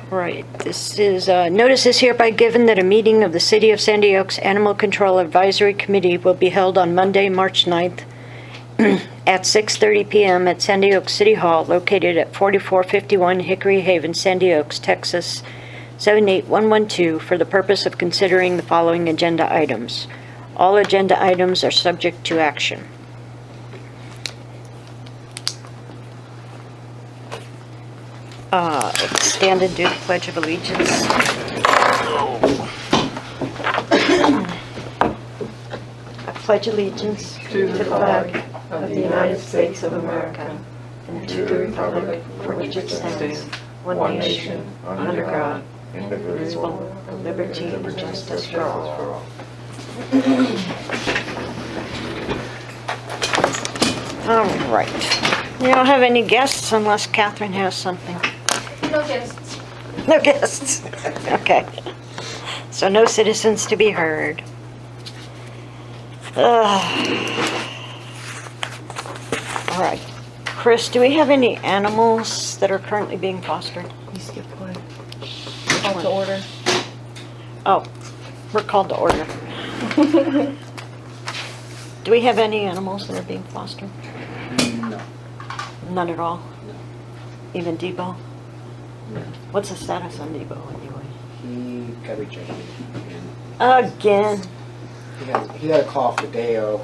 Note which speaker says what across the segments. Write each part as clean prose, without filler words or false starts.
Speaker 1: Right. This is, notice is hereby given that a meeting of the City of Sandy Oaks Animal Control Advisory Committee will be held on Monday, March 9th at 6:30 p.m. at Sandy Oaks City Hall, located at 4451 Hickory Haven, Sandy Oaks, Texas 78112, for the purpose of considering the following agenda items. All agenda items are subject to action. Stand and do the Pledge of Allegiance. I pledge allegiance to the flag of the United States of America and to the republic for which it stands, one nation, under God, indivisible, with liberty and justice for all. All right. We don't have any guests unless Catherine has something.
Speaker 2: No guests.
Speaker 1: No guests. Okay. So no citizens to be heard. All right. Chris, do we have any animals that are currently being fostered?
Speaker 3: You skipped one.
Speaker 2: Call to order.
Speaker 1: Oh, we're called to order. Do we have any animals that are being fostered?
Speaker 4: No.
Speaker 1: None at all?
Speaker 4: No.
Speaker 1: Even Debo?
Speaker 4: No.
Speaker 1: What's the status on Debo anyway?
Speaker 4: He got rejected.
Speaker 1: Again.
Speaker 4: He had a call the day of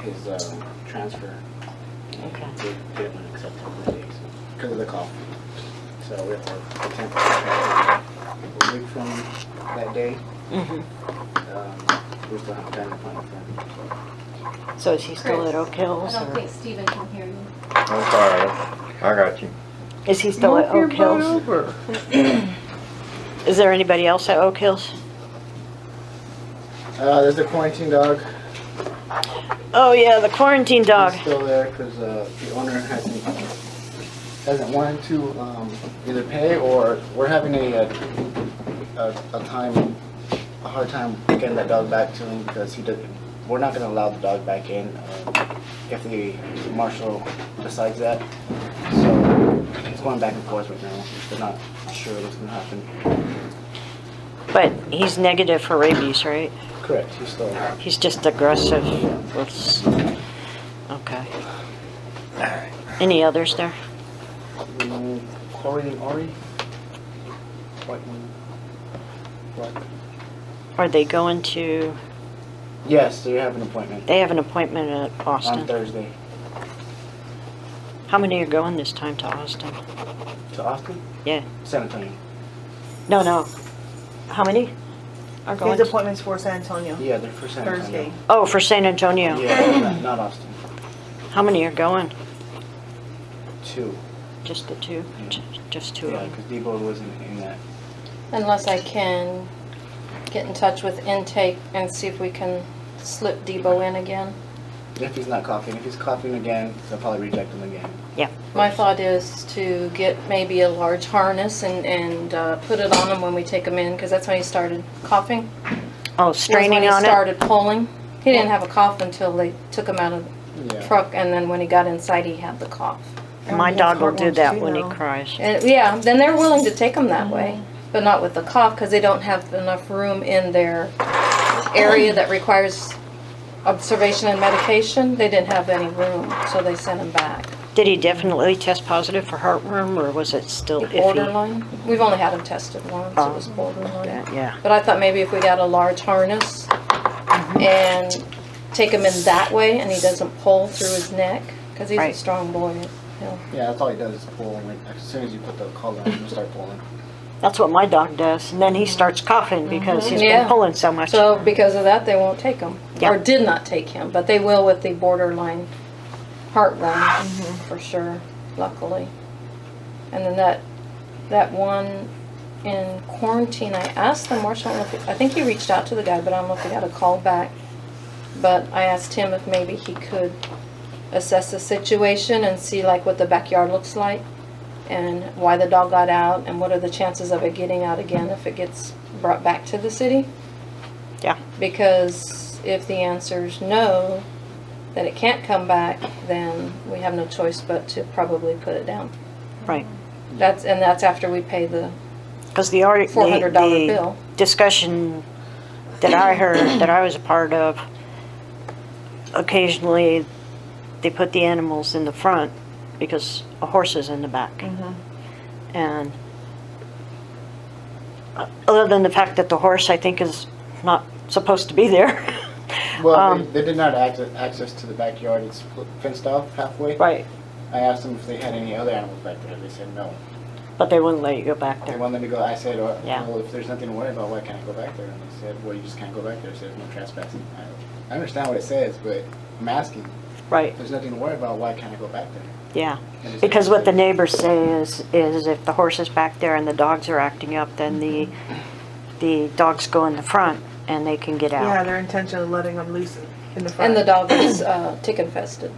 Speaker 4: his transfer.
Speaker 1: Okay.
Speaker 4: They didn't want to accept him that day because of the call. So we have to attempt to transfer a week from that day. We still haven't gotten a final for him.
Speaker 1: So is he still
Speaker 2: Chris,
Speaker 1: at Oak Hills?
Speaker 2: I don't
Speaker 1: or-
Speaker 2: think Stephen can hear you.
Speaker 5: I'm sorry. I got you.
Speaker 1: Is he still at Oak Hills?
Speaker 3: Over.
Speaker 1: Is there anybody else at Oak Hills?
Speaker 4: There's a quarantine dog.
Speaker 1: Oh yeah, the quarantine dog.
Speaker 4: He's still there because the owner hasn't wanted to either pay, or we're having a hard time getting that dog back to him because we're not going to allow the dog back in if the marshal decides that. So it's going back and forth right now. They're not sure what's going to happen.
Speaker 1: But he's negative for rabies, right?
Speaker 4: Correct. He's still there.
Speaker 1: He's just aggressive. Okay. Any others there?
Speaker 4: Corey and Ori. White one. Black.
Speaker 1: Are they going to?
Speaker 4: Yes, they have an appointment
Speaker 1: They have an appointment at Austin.
Speaker 4: on Thursday.
Speaker 1: How many are going this time to Austin?
Speaker 4: To Austin?
Speaker 1: Yeah.
Speaker 4: San Antonio.
Speaker 1: No. How many are going?
Speaker 3: His appointment's for San Antonio.
Speaker 4: Yeah, they're for San Antonio.
Speaker 3: Thursday.
Speaker 1: Oh, for San Antonio.
Speaker 4: Yeah, not Austin.
Speaker 1: How many are going?
Speaker 4: 2.
Speaker 1: Just the two?
Speaker 4: Yeah.
Speaker 1: Just two
Speaker 4: Yeah,
Speaker 1: of them.
Speaker 4: because Debo wasn't in that.
Speaker 2: Unless I can get in touch with intake and see if we can slip Debo in again.
Speaker 4: If he's not coughing. If he's coughing again, they'll probably reject him again.
Speaker 1: Yeah.
Speaker 2: My thought is to get maybe a large harness and put it on him when we take him in, because that's when he started coughing.
Speaker 1: Oh,
Speaker 2: Was
Speaker 1: straining
Speaker 2: when
Speaker 1: on
Speaker 2: he
Speaker 1: it?
Speaker 2: started pulling. He didn't have a cough until they took him out of the
Speaker 4: Yeah.
Speaker 2: truck, and then when he got inside, he had the cough.
Speaker 1: My
Speaker 3: He has
Speaker 1: dog will do
Speaker 3: heartworms
Speaker 1: that
Speaker 3: too
Speaker 1: when he
Speaker 3: now.
Speaker 1: cries.
Speaker 2: And yeah, then they're willing to take them that way, but not with the cough, because they don't have enough room in their area that requires observation and medication. They didn't have any room, so they sent him back.
Speaker 1: Did he definitely test positive for heartworm, or was it still iffy?
Speaker 2: Borderline. We've only had him tested once. It was borderline.
Speaker 1: Yeah.
Speaker 2: But I thought maybe if we got a large harness and take him in that way, and he doesn't pull through his neck, because he's
Speaker 1: Right.
Speaker 2: a strong boy.
Speaker 4: Yeah, that's all he does is pull. Like, as soon as you put the collar on, he'll start pulling.
Speaker 1: That's what my dog does. And then he starts coughing because he's
Speaker 2: Yeah.
Speaker 1: been pulling so much.
Speaker 2: So because of that, they won't take him,
Speaker 1: Yeah.
Speaker 2: or did not take him, but they will with the borderline heartworm for sure. Luckily, and then that one in quarantine, I asked the marshal. I think he reached out to the guy, but I don't know if he got a call back. But I asked him if maybe he could assess the situation and see like what the backyard looks like, and why the dog got out, and what are the chances of it getting out again if it gets brought back to the city.
Speaker 1: Yeah.
Speaker 2: Because if the answer is no, that it can't come back, then we have no choice but to probably put it down.
Speaker 1: Right.
Speaker 2: That's after we pay the
Speaker 1: Because the
Speaker 2: $400 bill.
Speaker 1: discussion that I heard, that I was a part of, occasionally they put the animals in the front because a horse is in the back. And other than the fact that the horse, I think, is not supposed to be there.
Speaker 4: Well, they did not have access to the backyard. It's fenced off halfway.
Speaker 1: Right,
Speaker 4: I asked them if they had any other animals back there. They said no.
Speaker 1: but they wouldn't let you go back
Speaker 4: They
Speaker 1: there.
Speaker 4: wanted me to go. I said,
Speaker 1: Yeah.
Speaker 4: well, if there's nothing to worry about, why can't I go back there? And they said, well, you just can't go back there. It says no trespassing. I understand what it says, but I'm asking.
Speaker 1: Right,
Speaker 4: If there's nothing to worry about, why can't I go back there?
Speaker 1: yeah.
Speaker 4: And they said,
Speaker 1: Because what the neighbors say is if the horse is back there and the dogs are acting up, then the dogs go in the front and they can get
Speaker 3: Yeah,
Speaker 1: out.
Speaker 3: their intention of letting them loose in the front.
Speaker 2: And the dog is tick infested.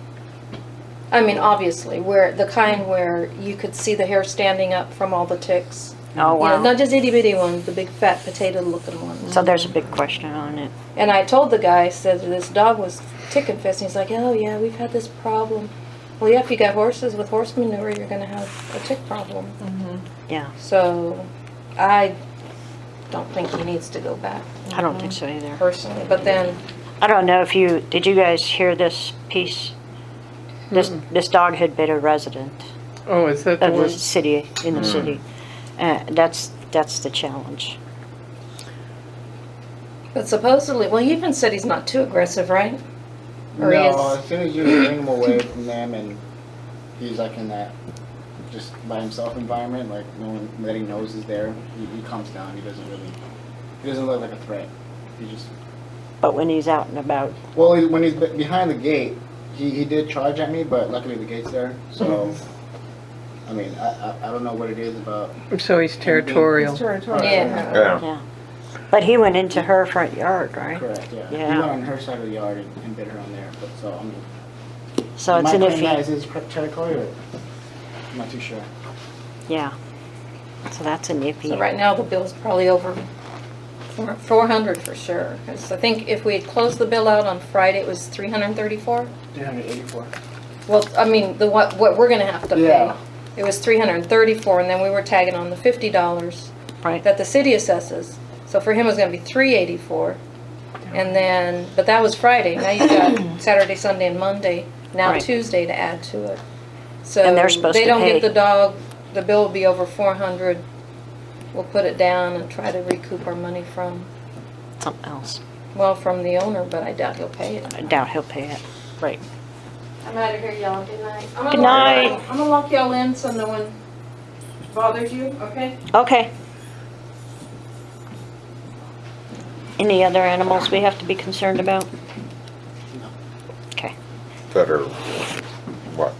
Speaker 2: I mean, obviously, where the kind where you could see the hair standing up from all the ticks.
Speaker 1: Oh,
Speaker 2: You know,
Speaker 1: wow.
Speaker 2: not just itty bitty ones, the big fat potato looking ones.
Speaker 1: So there's a big question on it.
Speaker 2: And I told the guy, I said this dog was tick infested. He's like, oh yeah, we've had this problem. Well, yeah, if you got horses with horse manure, you're going to have a tick problem.
Speaker 1: Yeah,
Speaker 2: So I don't think he needs to go back
Speaker 1: I don't think so either.
Speaker 2: personally. But then,
Speaker 1: I don't know if did you guys hear this piece? This dog had bit a resident
Speaker 6: Oh, is that the
Speaker 1: of the
Speaker 6: one?
Speaker 1: city, in the city. That's the challenge.
Speaker 2: but supposedly, well, he even said he's not too aggressive, right? Or he
Speaker 4: No,
Speaker 2: is.
Speaker 4: as soon as you bring him away from them and he's like in that just by himself environment, like no one that he knows is there, he calms down. He doesn't look like a threat. He just,
Speaker 1: But when he's out and about,
Speaker 4: well, when he's behind the gate, he did charge at me, but luckily the gate's there. So, I mean, I don't know what it is about.
Speaker 6: So he's territorial.
Speaker 3: It's territorial.
Speaker 2: Yeah.
Speaker 5: Yeah.
Speaker 1: yeah. But he went into her front yard, right?
Speaker 4: Correct, yeah.
Speaker 1: Yeah.
Speaker 4: He went on her side of the yard and bit her on there. But so, I mean,
Speaker 1: So it's
Speaker 4: might
Speaker 1: an
Speaker 4: claim that as
Speaker 1: iffy,
Speaker 4: his territory, or I'm not too sure.
Speaker 1: yeah. So that's an iffy.
Speaker 2: So right now the bill's probably over 400 for sure. 'Cause I think if we had closed the bill out on Friday, it was 334.
Speaker 4: 384.
Speaker 2: Well, I mean, what we're gonna have to pay.
Speaker 4: Yeah.
Speaker 2: It was 334, and then we were tagging on the $50
Speaker 1: Right.
Speaker 2: that the city assesses. So for him, it was gonna be 384. And then, but that was Friday. Now you've got Saturday, Sunday, and Monday. Now
Speaker 1: Right.
Speaker 2: Tuesday to add to it. So
Speaker 1: And they're supposed
Speaker 2: they
Speaker 1: to
Speaker 2: don't
Speaker 1: pay.
Speaker 2: get the dog. The bill will be over 400. We'll put it down and try to recoup our money from,
Speaker 1: Something else.
Speaker 2: well, from the owner. But I doubt he'll pay it.
Speaker 1: I doubt he'll pay it. Right.
Speaker 2: I'm out of here, y'all. Good night.
Speaker 1: Good night.
Speaker 2: I'm gonna lock y'all in so no one bothers you. Okay.
Speaker 1: Okay. Any other animals we have to be concerned about? Okay.
Speaker 5: That are, what?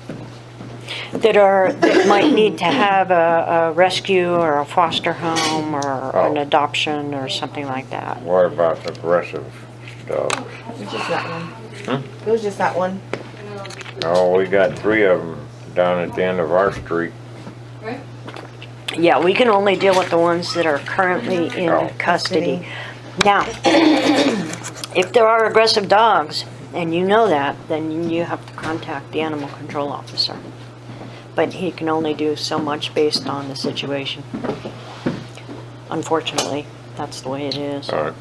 Speaker 1: That might need to have a rescue or a foster home or an
Speaker 5: Oh.
Speaker 1: adoption or something like that.
Speaker 5: What about aggressive dogs?
Speaker 3: It was just that one.
Speaker 5: Hmm?
Speaker 3: It was just that one.
Speaker 5: Oh, we got 3 of them down at the end of our street.
Speaker 2: Right.
Speaker 1: Yeah, we can only deal with the ones that are currently in
Speaker 5: Oh.
Speaker 1: custody. Now, if there are aggressive dogs, and you know that, then you have to contact the animal control officer. But he can only do so much based on the situation. Unfortunately, that's the way it is.
Speaker 5: All right.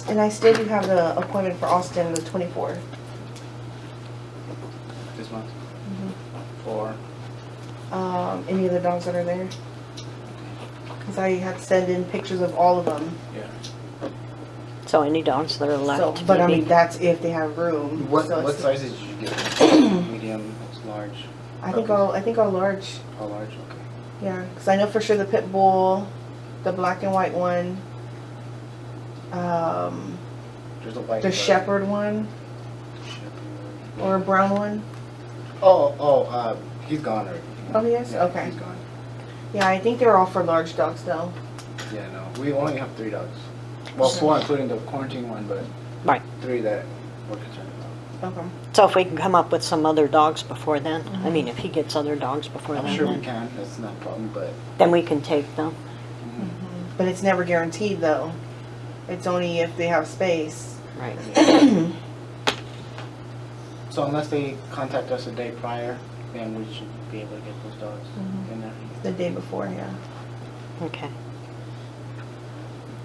Speaker 3: And I still do have the appointment for Austin the 24th.
Speaker 4: This month. For
Speaker 3: Any of the dogs that are there. Because I had to send in pictures of all of them.
Speaker 4: yeah.
Speaker 1: So any dogs that are
Speaker 3: So,
Speaker 1: left,
Speaker 3: but I
Speaker 1: maybe.
Speaker 3: mean, that's if they have room.
Speaker 4: What
Speaker 3: So
Speaker 4: what
Speaker 3: it's-
Speaker 4: sizes did you get? Medium, large,
Speaker 3: I think all large.
Speaker 4: all large. Okay.
Speaker 3: Yeah, because I know for sure the pit bull, the black and white one,
Speaker 4: There's a white.
Speaker 3: the
Speaker 4: one.
Speaker 3: shepherd one,
Speaker 4: Shepherd.
Speaker 3: or a brown one.
Speaker 4: He's gone already.
Speaker 3: Oh, yes?
Speaker 4: Yeah,
Speaker 3: Okay.
Speaker 4: He's gone.
Speaker 3: Yeah, I think they're all for large dogs though.
Speaker 4: Yeah, no. We only have 3 dogs. Well, 4 including the quarantine one, but
Speaker 1: Right.
Speaker 4: 3 that we're concerned about.
Speaker 3: Okay.
Speaker 1: So if we can come up with some other dogs before then, I mean, if he gets other dogs before
Speaker 4: I'm
Speaker 1: then,
Speaker 4: sure we
Speaker 1: then,
Speaker 4: can. That's not a problem, but
Speaker 1: then we can take them.
Speaker 3: But it's never guaranteed though. It's only if they have space.
Speaker 1: Right.
Speaker 4: so unless they contact us a day prior, then we should be able to get those dogs in there.
Speaker 3: The day before, yeah.
Speaker 1: Okay.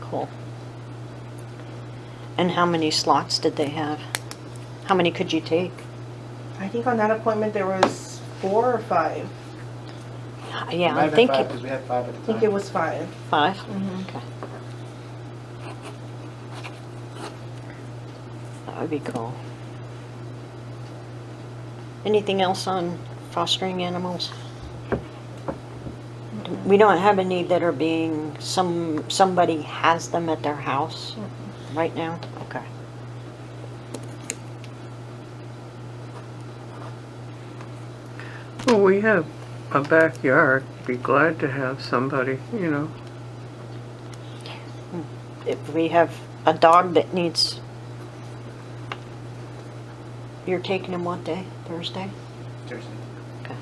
Speaker 1: Cool. And how many slots did they have? How many could you take?
Speaker 3: I think on that appointment there was 4 or 5.
Speaker 1: Yeah,
Speaker 4: Might
Speaker 1: I
Speaker 4: have been
Speaker 1: think
Speaker 4: 5 'cause we had 5 at the
Speaker 3: I
Speaker 4: time.
Speaker 3: think it was 5.
Speaker 1: 5?
Speaker 3: Mhm.
Speaker 1: Okay. That would be cool. Anything else on fostering animals? We don't have any that are being, somebody has them at their house right now? Okay.
Speaker 6: Well, we have a backyard. Be glad to have somebody, you know.
Speaker 1: If we have a dog that needs, you're taking him what day? Thursday?
Speaker 4: Seriously.
Speaker 1: Okay.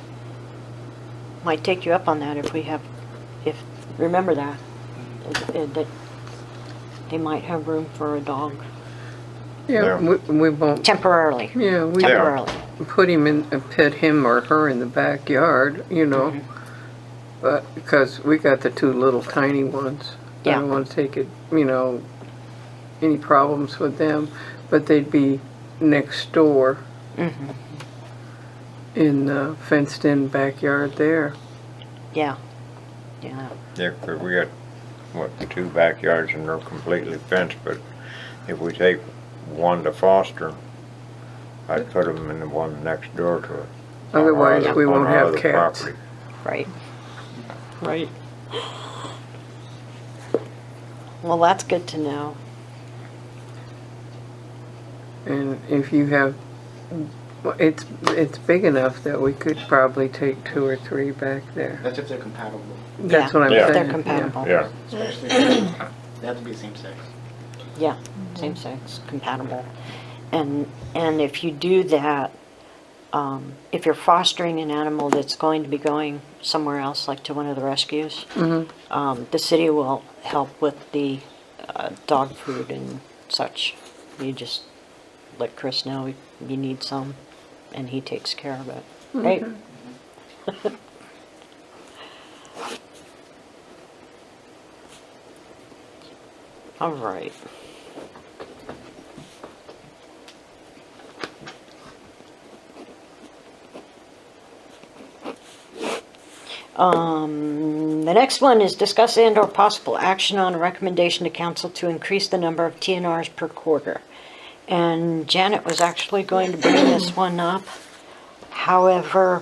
Speaker 1: Might take you up on that if we have, remember that, that they might have room for a dog
Speaker 6: Yeah,
Speaker 5: Yeah.
Speaker 6: we won't.
Speaker 1: temporarily.
Speaker 6: Yeah, we
Speaker 1: Temporarily.
Speaker 6: put him in, put him or her in the backyard, you know. But because we got the 2 little tiny ones, I
Speaker 1: Yeah.
Speaker 6: don't want to take it, you know, any problems with them. But they'd be next door
Speaker 1: Mhm.
Speaker 6: in the fenced-in backyard there.
Speaker 1: Yeah. Yeah.
Speaker 5: Yeah, 'cause we got, what, 2 backyards and they're completely fenced, but if we take one to foster, I'd put them in the one next door to it.
Speaker 6: Otherwise,
Speaker 5: On
Speaker 6: we
Speaker 5: our
Speaker 6: won't have
Speaker 5: other
Speaker 6: cats.
Speaker 5: property.
Speaker 1: Right. Right. Well, that's good to know.
Speaker 6: And if you have, well, it's big enough that we could probably take 2 or 3 back there.
Speaker 4: That's if they're compatible.
Speaker 6: That's
Speaker 1: Yeah,
Speaker 6: what I'm
Speaker 5: Yeah.
Speaker 6: saying.
Speaker 1: They're compatible.
Speaker 5: Yeah,
Speaker 4: Especially if they have to be the same sex.
Speaker 1: Yeah, same sex, compatible. And if you do that, if you're fostering an animal that's going to be going somewhere else, like to one of the rescues, the city will help with the dog food and such. You just let Chris know you need some, and he takes care of it, right? All right. The next one is discuss and/or possible action on a recommendation to council to increase the number of TNRs per quarter. And Janet was actually going to bring this one up. However,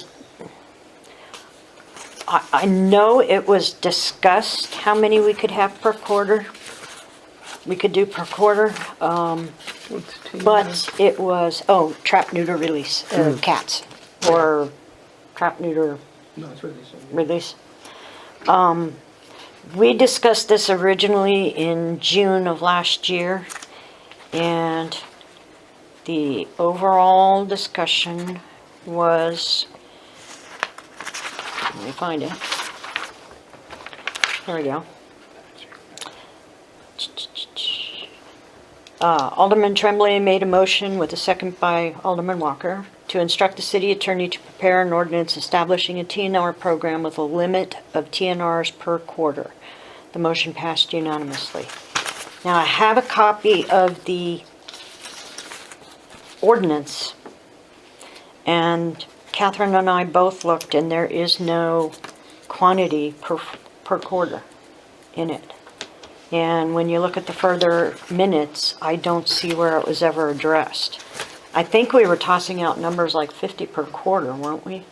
Speaker 1: I know it was discussed how many we could have per quarter. We could do per quarter.
Speaker 6: What's tea?
Speaker 1: But it was, trap, neuter, release, cats, or trap, neuter,
Speaker 4: No, it's really so.
Speaker 1: release. We discussed this originally in June of last year, and the overall discussion was, let me find it. Here we go. Alderman Tremblay made a motion with a second by Alderman Walker to instruct the city attorney to prepare an ordinance establishing a TNR program with a limit of TNRs per quarter. The motion passed unanimously. Now I have a copy of the ordinance, and Catherine and I both looked, and there is no quantity per quarter in it. And when you look at the further minutes, I don't see where it was ever addressed. I think we were tossing out numbers like 50 per quarter, weren't we?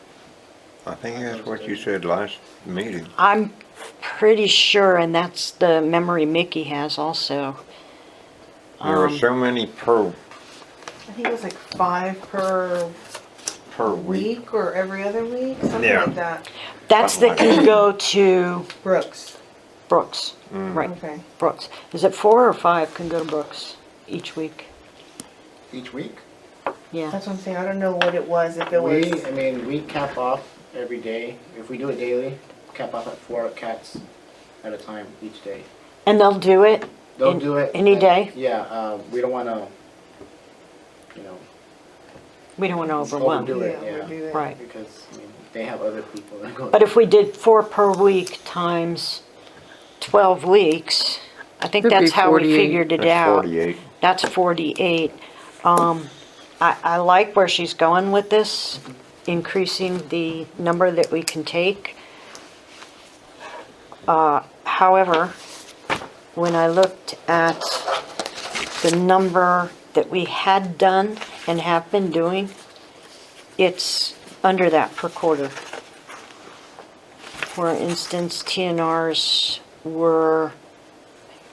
Speaker 5: I think that's what you said last meeting.
Speaker 1: I'm pretty sure, and that's the memory Mickey has also.
Speaker 5: There were so many per
Speaker 3: I think it was like 5 per week or every other week, something
Speaker 5: Yeah.
Speaker 3: like that.
Speaker 1: That's that can go to
Speaker 3: Brooks.
Speaker 1: Brooks, right,
Speaker 3: Okay.
Speaker 1: Brooks. Is it 4 or 5 can go to Brooks each week?
Speaker 4: Each week?
Speaker 1: Yeah,
Speaker 3: That's what I'm saying. I don't know what it was. If it was.
Speaker 4: We cap off every day. If we do it daily, cap off at 4 cats at a time each day.
Speaker 1: and they'll do it?
Speaker 4: They'll
Speaker 1: In-
Speaker 4: do it
Speaker 1: any day?
Speaker 4: Yeah, we don't want to,
Speaker 1: We don't want to overwhelm.
Speaker 4: overdo it,
Speaker 3: Yeah, overdo
Speaker 4: yeah.
Speaker 3: it.
Speaker 1: Right.
Speaker 4: Because, I mean, they have other people that go.
Speaker 1: But if we did 4 per week times 12 weeks, I think
Speaker 6: Could be
Speaker 1: that's how we
Speaker 6: 48.
Speaker 1: figured it
Speaker 5: That's
Speaker 1: out.
Speaker 5: 48.
Speaker 1: That's 48. I like where she's going with this, increasing the number that we can take. However, when I looked at the number that we had done and have been doing, it's under that per quarter. For instance, TNRs were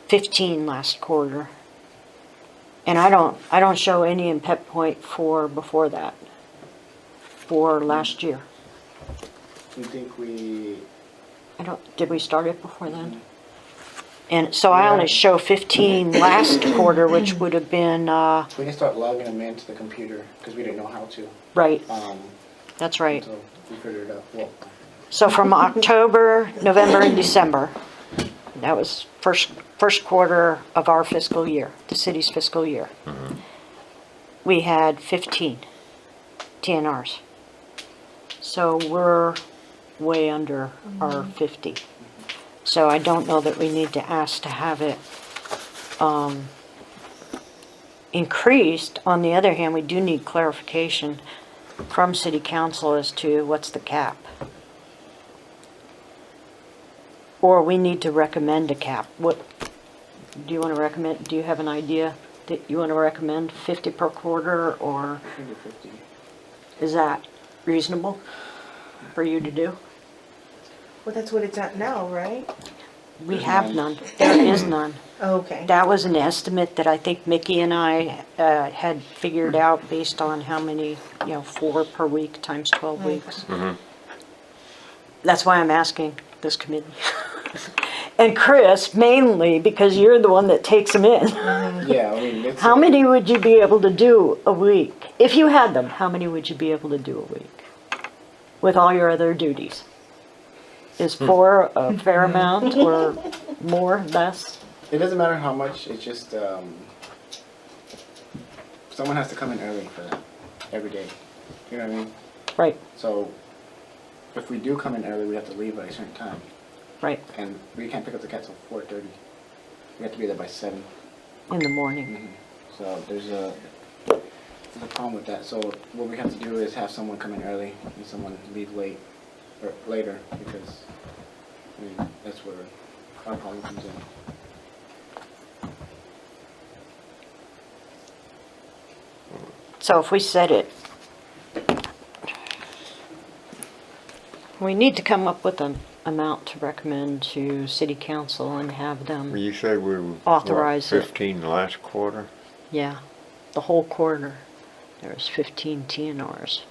Speaker 1: 15 last quarter. And I don't show any in Pet Point for before that, for last year.
Speaker 4: You think we,
Speaker 1: Did we start it before then? And so I only show 15 last quarter, which would have been,
Speaker 4: we can start logging them into the computer, because we didn't know how to.
Speaker 1: right, that's right.
Speaker 4: So we figured it out. Well,
Speaker 1: So from October, November, and December, that was first quarter of our fiscal year, the city's fiscal year. We had 15 TNRs. So we're way under our 50. So I don't know that we need to ask to have it increased. On the other hand, we do need clarification from city council as to what's the cap. Or we need to recommend a cap. What, do you want to recommend, do you have an idea that you want to recommend, 50 per quarter, or
Speaker 4: I think it's 50.
Speaker 1: is that reasonable for you to do?
Speaker 3: Well, that's what it's at now, right?
Speaker 1: We
Speaker 4: There's
Speaker 1: have
Speaker 4: none.
Speaker 1: none. There is none.
Speaker 3: Okay.
Speaker 1: That was an estimate that I think Mickey and I had figured out based on how many, 4 per week times 12 weeks. That's why I'm asking this committee. And Chris, mainly because you're the one that takes them in.
Speaker 4: Yeah, I mean, it's.
Speaker 1: How many would you be able to do a week? If you had them, how many would you be able to do a week? With all your other duties? Is 4 a fair amount or more, less?
Speaker 4: It doesn't matter how much, it's just, someone has to come in early for that, every day. You know what I mean?
Speaker 1: Right,
Speaker 4: So, if we do come in early, we have to leave at a certain time.
Speaker 1: right,
Speaker 4: And we can't pick up the cat till 4:30. We have to be there by 7.
Speaker 1: in the morning.
Speaker 4: So there's a problem with that. So what we have to do is have someone come in early and someone leave late or later, because I mean that's where our problem comes in.
Speaker 1: So if we set it, we need to come up with an amount to recommend to city council and have them,
Speaker 5: You said we were,
Speaker 1: Authorize it.
Speaker 5: 15 last quarter?
Speaker 1: yeah, the whole quarter. There was 15 TNRs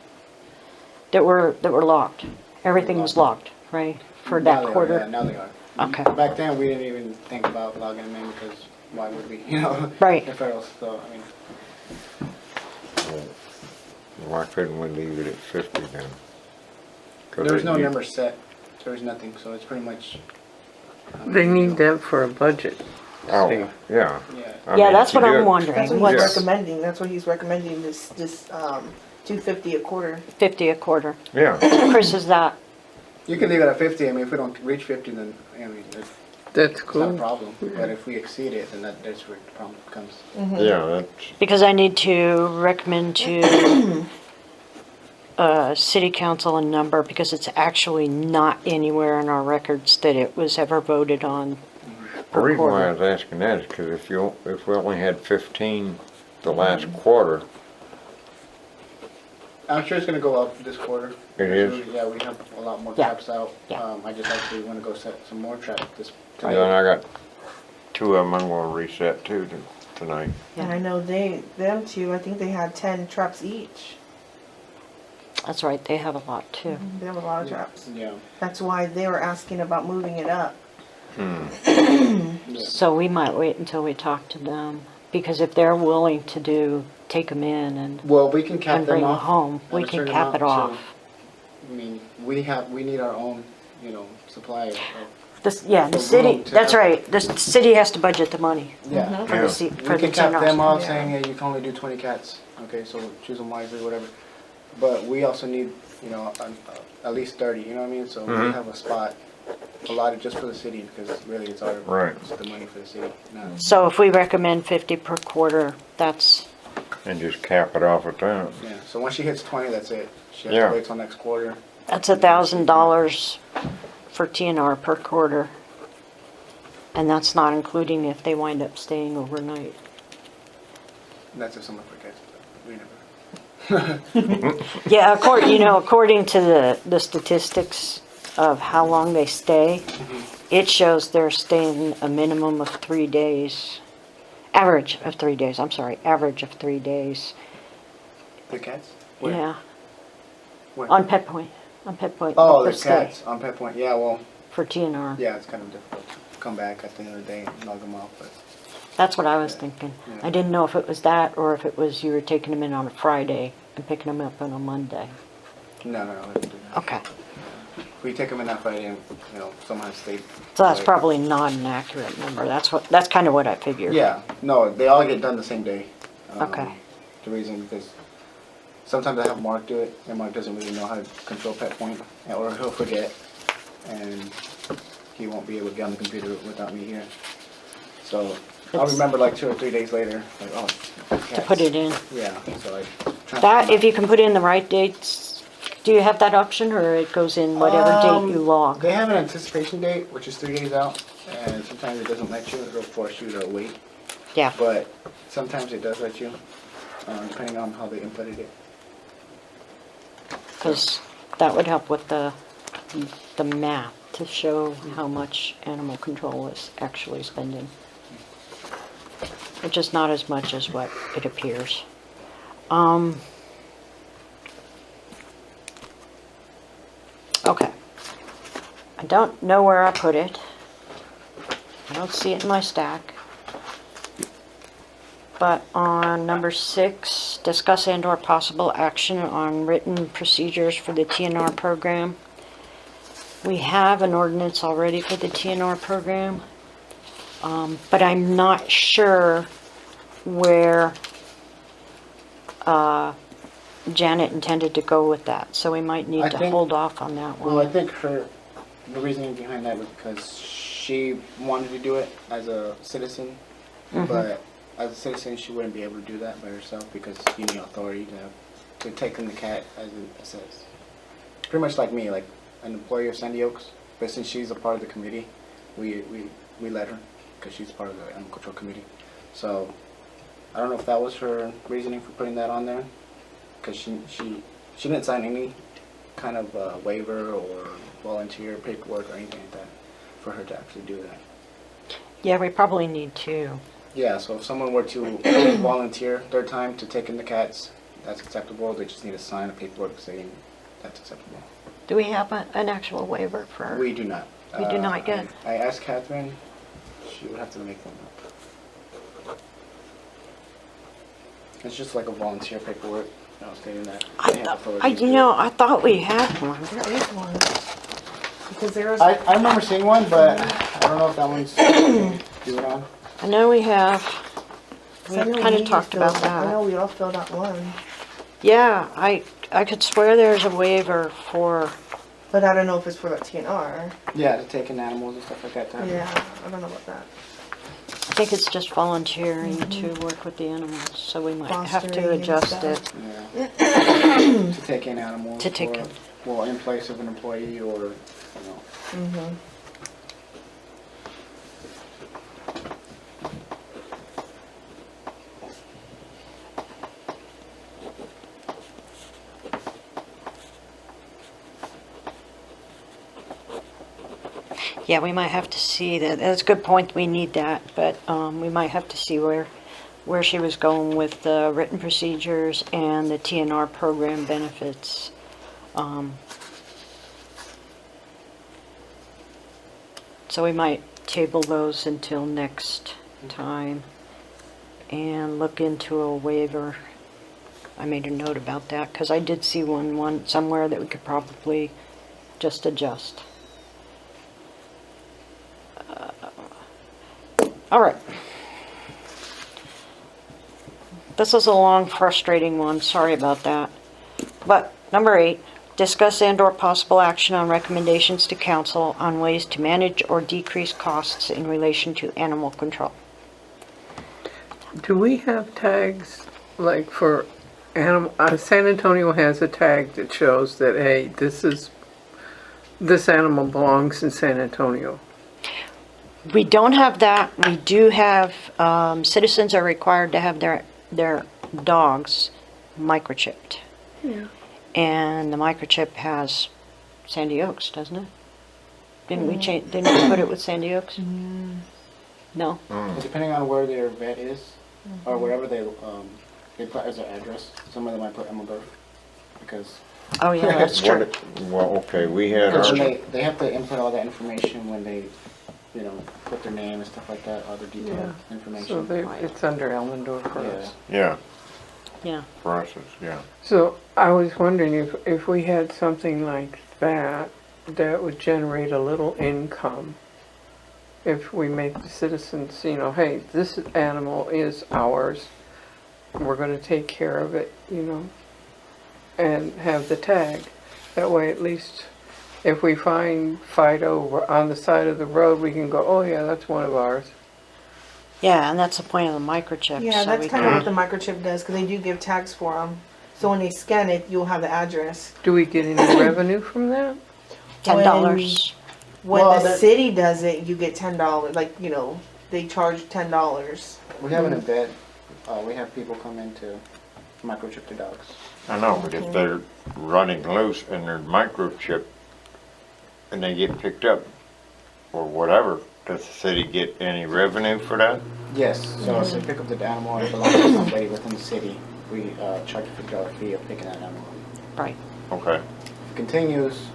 Speaker 1: that were locked. Everything was locked, right, for
Speaker 4: Now
Speaker 1: that
Speaker 4: they are,
Speaker 1: quarter?
Speaker 4: yeah, now they are.
Speaker 1: Okay.
Speaker 4: Back then we didn't even think about logging them in because why would we? You know.
Speaker 1: Right.
Speaker 4: The federal. So I mean.
Speaker 5: Why couldn't we leave it at 50 then? 'Cause
Speaker 4: There's no
Speaker 5: you-
Speaker 4: number set. There's nothing. So it's pretty much.
Speaker 6: They need that for a budget.
Speaker 5: Oh,
Speaker 6: See.
Speaker 5: yeah.
Speaker 4: Yeah.
Speaker 5: I
Speaker 1: Yeah,
Speaker 5: mean,
Speaker 1: that's
Speaker 5: if you
Speaker 1: what
Speaker 5: do
Speaker 1: I'm
Speaker 5: it-
Speaker 1: wondering.
Speaker 3: That's what
Speaker 1: What's
Speaker 3: he's recommending. That's what he's recommending. This 250 a quarter.
Speaker 1: 50 a quarter?
Speaker 5: Yeah,
Speaker 1: Chris, is that,
Speaker 4: You can leave it at 50. I mean, if we don't reach 50, then I mean,
Speaker 6: That's
Speaker 4: it's not a
Speaker 6: cool.
Speaker 4: problem. But if we exceed it, then that's where the problem comes.
Speaker 5: yeah, that's,
Speaker 1: because I need to recommend to city council a number, because it's actually not anywhere in our records that it was ever voted on
Speaker 5: the
Speaker 1: per
Speaker 5: reason why I
Speaker 1: quarter.
Speaker 5: was asking that is because if we only had 15 the last quarter,
Speaker 4: I'm sure it's going to go up this quarter.
Speaker 5: It is?
Speaker 4: Yeah, we have a lot more
Speaker 1: Yeah.
Speaker 4: traps out.
Speaker 1: Yeah.
Speaker 4: I just actually want to go set some more traps this
Speaker 5: and then I got 2 of them I'm gonna reset too tonight.
Speaker 3: And I know them two, I think they had 10 traps each.
Speaker 1: That's right, they have a lot too.
Speaker 3: They have a lot of traps.
Speaker 4: Yeah.
Speaker 3: That's why they were asking about moving it up.
Speaker 1: So we might wait until we talk to them, because if they're willing to take them in and
Speaker 4: Well, we can cap
Speaker 1: bring
Speaker 4: them
Speaker 1: them
Speaker 4: off.
Speaker 1: home,
Speaker 4: at
Speaker 1: we
Speaker 4: a
Speaker 1: can
Speaker 4: certain
Speaker 1: cap it
Speaker 4: amount, so,
Speaker 1: off.
Speaker 4: I mean, we need our own, supply of.
Speaker 1: This, yeah, the
Speaker 4: For
Speaker 1: city,
Speaker 4: room to
Speaker 1: that's
Speaker 4: have-
Speaker 1: right, the city has to budget the money
Speaker 4: Yeah.
Speaker 1: for
Speaker 5: Yeah.
Speaker 1: the, for
Speaker 4: We
Speaker 1: the
Speaker 4: can cap them
Speaker 1: TNRs.
Speaker 4: off
Speaker 3: Yeah.
Speaker 4: saying, hey, you can only do 20 cats. Okay, so choose them wisely, whatever. but we also need, you know, at least 30, you know what I mean? So we
Speaker 5: Mhm.
Speaker 4: have a spot allotted just for the city, because really it's our,
Speaker 5: Right.
Speaker 4: it's the money for the city. No.
Speaker 1: So if we recommend 50 per quarter, that's,
Speaker 5: And just cap it off at that.
Speaker 4: Yeah, so once she hits 20, that's it. She has
Speaker 5: Yeah.
Speaker 4: to wait till next quarter.
Speaker 1: that's $1,000 for TNR per quarter. And that's not including if they wind up staying overnight.
Speaker 4: And that's if someone forgets, but we never.
Speaker 1: Yeah, according to the statistics of how long they stay, it shows they're staying a minimum of 3 days. Average of 3 days, I'm sorry, average of 3 days.
Speaker 4: The cats? Where?
Speaker 1: Yeah,
Speaker 4: Where?
Speaker 1: on Pet Point,
Speaker 4: Oh,
Speaker 1: per
Speaker 4: the
Speaker 1: stay
Speaker 4: cats on Pet Point. Yeah, well,
Speaker 1: for TNR.
Speaker 4: yeah, it's kind of difficult to come back at the end of the day and log them off, but
Speaker 1: That's what I was thinking.
Speaker 4: Yeah.
Speaker 1: I didn't know if it was that or if it was you were taking them in on a Friday and picking them up on a Monday.
Speaker 4: no, we don't do that.
Speaker 1: Okay,
Speaker 4: We take them in that Friday and, you know, someone has stayed.
Speaker 1: so that's
Speaker 4: late.
Speaker 1: probably not an accurate number. That's kind of what I figured.
Speaker 4: Yeah, no, they all get done the same day.
Speaker 1: Okay.
Speaker 4: The reason, because sometimes I have Mark do it, and Mark doesn't really know how to control Pet Point, or he'll forget, and he won't be able to get on the computer without me here. So I'll
Speaker 1: It's-
Speaker 4: remember like 2 or 3 days later, like, oh,
Speaker 1: To put it in.
Speaker 4: Yeah, so I.
Speaker 1: That, if you can put in the right dates, do you have that option or it goes in whatever date you log?
Speaker 4: They have an anticipation date, which is 3 days out, and sometimes it doesn't let you, it'll force you to wait.
Speaker 1: Yeah,
Speaker 4: But sometimes it does let you, depending on how they inputted it.
Speaker 1: because that would help with the math to show how much animal control is actually spending. Which is not as much as what it appears. Okay. I don't know where I put it. I don't see it in my stack. But on number 6, discuss and/or possible action on written procedures for the TNR program. We have an ordinance already for the TNR program, but I'm not sure where Janet intended to go with that, so we might need
Speaker 4: I
Speaker 1: to
Speaker 4: think-
Speaker 1: hold off on that one.
Speaker 4: Well, I think the reasoning behind that was because she wanted to do it as a citizen, but as a citizen she wouldn't be able to do that by herself because you need authority to take in the cat as it says. Pretty much like me, like an employee of Sandy Oaks, but since she's a part of the committee, we let her because she's part of the animal control committee. So I don't know if that was her reasoning for putting that on there, because she didn't sign any kind of waiver or volunteer paperwork or anything like that for her to actually do that.
Speaker 1: Yeah, we probably need to.
Speaker 4: Yeah, so if someone were to volunteer their time to take in the cats, that's acceptable. They just need to sign a paperwork saying that's acceptable.
Speaker 1: Do we have an actual waiver for her?
Speaker 4: We do not.
Speaker 1: We do not yet.
Speaker 4: I asked Catherine. She would have to make them up. It's just like a volunteer paperwork, stating that they have authority to do it.
Speaker 1: I thought we had one. There is one.
Speaker 3: Because there was.
Speaker 4: I remember seeing one, but I don't know if that one's do it on.
Speaker 1: I know we have. We
Speaker 3: I know
Speaker 1: kind of
Speaker 3: we
Speaker 1: talked about
Speaker 3: filled- I know
Speaker 1: that.
Speaker 3: we all filled out one,
Speaker 1: Yeah, I could swear there's a waiver for,
Speaker 3: but I don't know if it's for the TNR.
Speaker 4: Yeah, to take in animals and stuff like that. To
Speaker 3: Yeah, I don't know about that.
Speaker 1: I think it's just volunteering to work with the animals, so we might have
Speaker 3: Fostering
Speaker 1: to
Speaker 3: and
Speaker 1: adjust
Speaker 3: stuff.
Speaker 1: it.
Speaker 4: Yeah. To take in animals.
Speaker 1: To take
Speaker 4: or,
Speaker 1: in.
Speaker 4: Well, in place of an employee or,
Speaker 3: Mm-hmm.
Speaker 1: Yeah, we might have to see that. That's a good point. We need that, but we might have to see where she was going with the written procedures and the TNR program benefits. So we might table those until next time and look into a waiver. I made a note about that because I did see one somewhere that we could probably just adjust. All right. This is a long, frustrating one. Sorry about that. But, number 8, discuss and/or possible action on recommendations to council on ways to manage or decrease costs in relation to animal control.
Speaker 6: Do we have tags, like for animal, San Antonio has a tag that shows that, hey, this animal belongs in San Antonio.
Speaker 1: We don't have that. We do have, citizens are required to have their dogs microchipped.
Speaker 6: Yeah.
Speaker 1: And the microchip has Sandy Oaks, doesn't it? Didn't we put it with Sandy Oaks? No?
Speaker 4: Depending on where their vet is, or wherever they put as their address, some of them might put Emma because
Speaker 1: Oh, yeah, that's true.
Speaker 5: Well, okay, we had
Speaker 4: Because
Speaker 5: ours,
Speaker 4: they have to input all that information when they, put their name and stuff like that, all the detailed
Speaker 6: So
Speaker 4: information.
Speaker 6: it's under Elmendorf for us.
Speaker 5: yeah,
Speaker 1: Yeah.
Speaker 5: for us, it's, yeah.
Speaker 6: So I was wondering if we had something like that, that would generate a little income. If we make the citizens, hey, this animal is ours, we're gonna take care of it, and have the tag. That way at least if we find Fido on the side of the road, we can go, oh yeah, that's one of ours.
Speaker 1: Yeah, and that's the point of the microchip.
Speaker 3: Yeah,
Speaker 1: so
Speaker 3: that's
Speaker 1: we
Speaker 3: kind of
Speaker 1: can-
Speaker 3: what the microchip does, because they do give tags for them. So when they scan it, you'll have the address.
Speaker 6: Do we get any revenue from that?
Speaker 1: $10.
Speaker 3: When
Speaker 4: Well,
Speaker 3: the
Speaker 4: that-
Speaker 3: city does it, you get $10. Like, they charge $10.
Speaker 4: We have an event, we have people come in to microchip their dogs.
Speaker 5: I know, but if they're running loose and they're microchipped and they get picked up or whatever, does the city get any revenue for that?
Speaker 4: Yes, so if they pick up the animal and it belongs to somebody within the city, we charge a $50 fee of picking that animal up.
Speaker 1: Right.
Speaker 5: Okay,
Speaker 4: If it continues,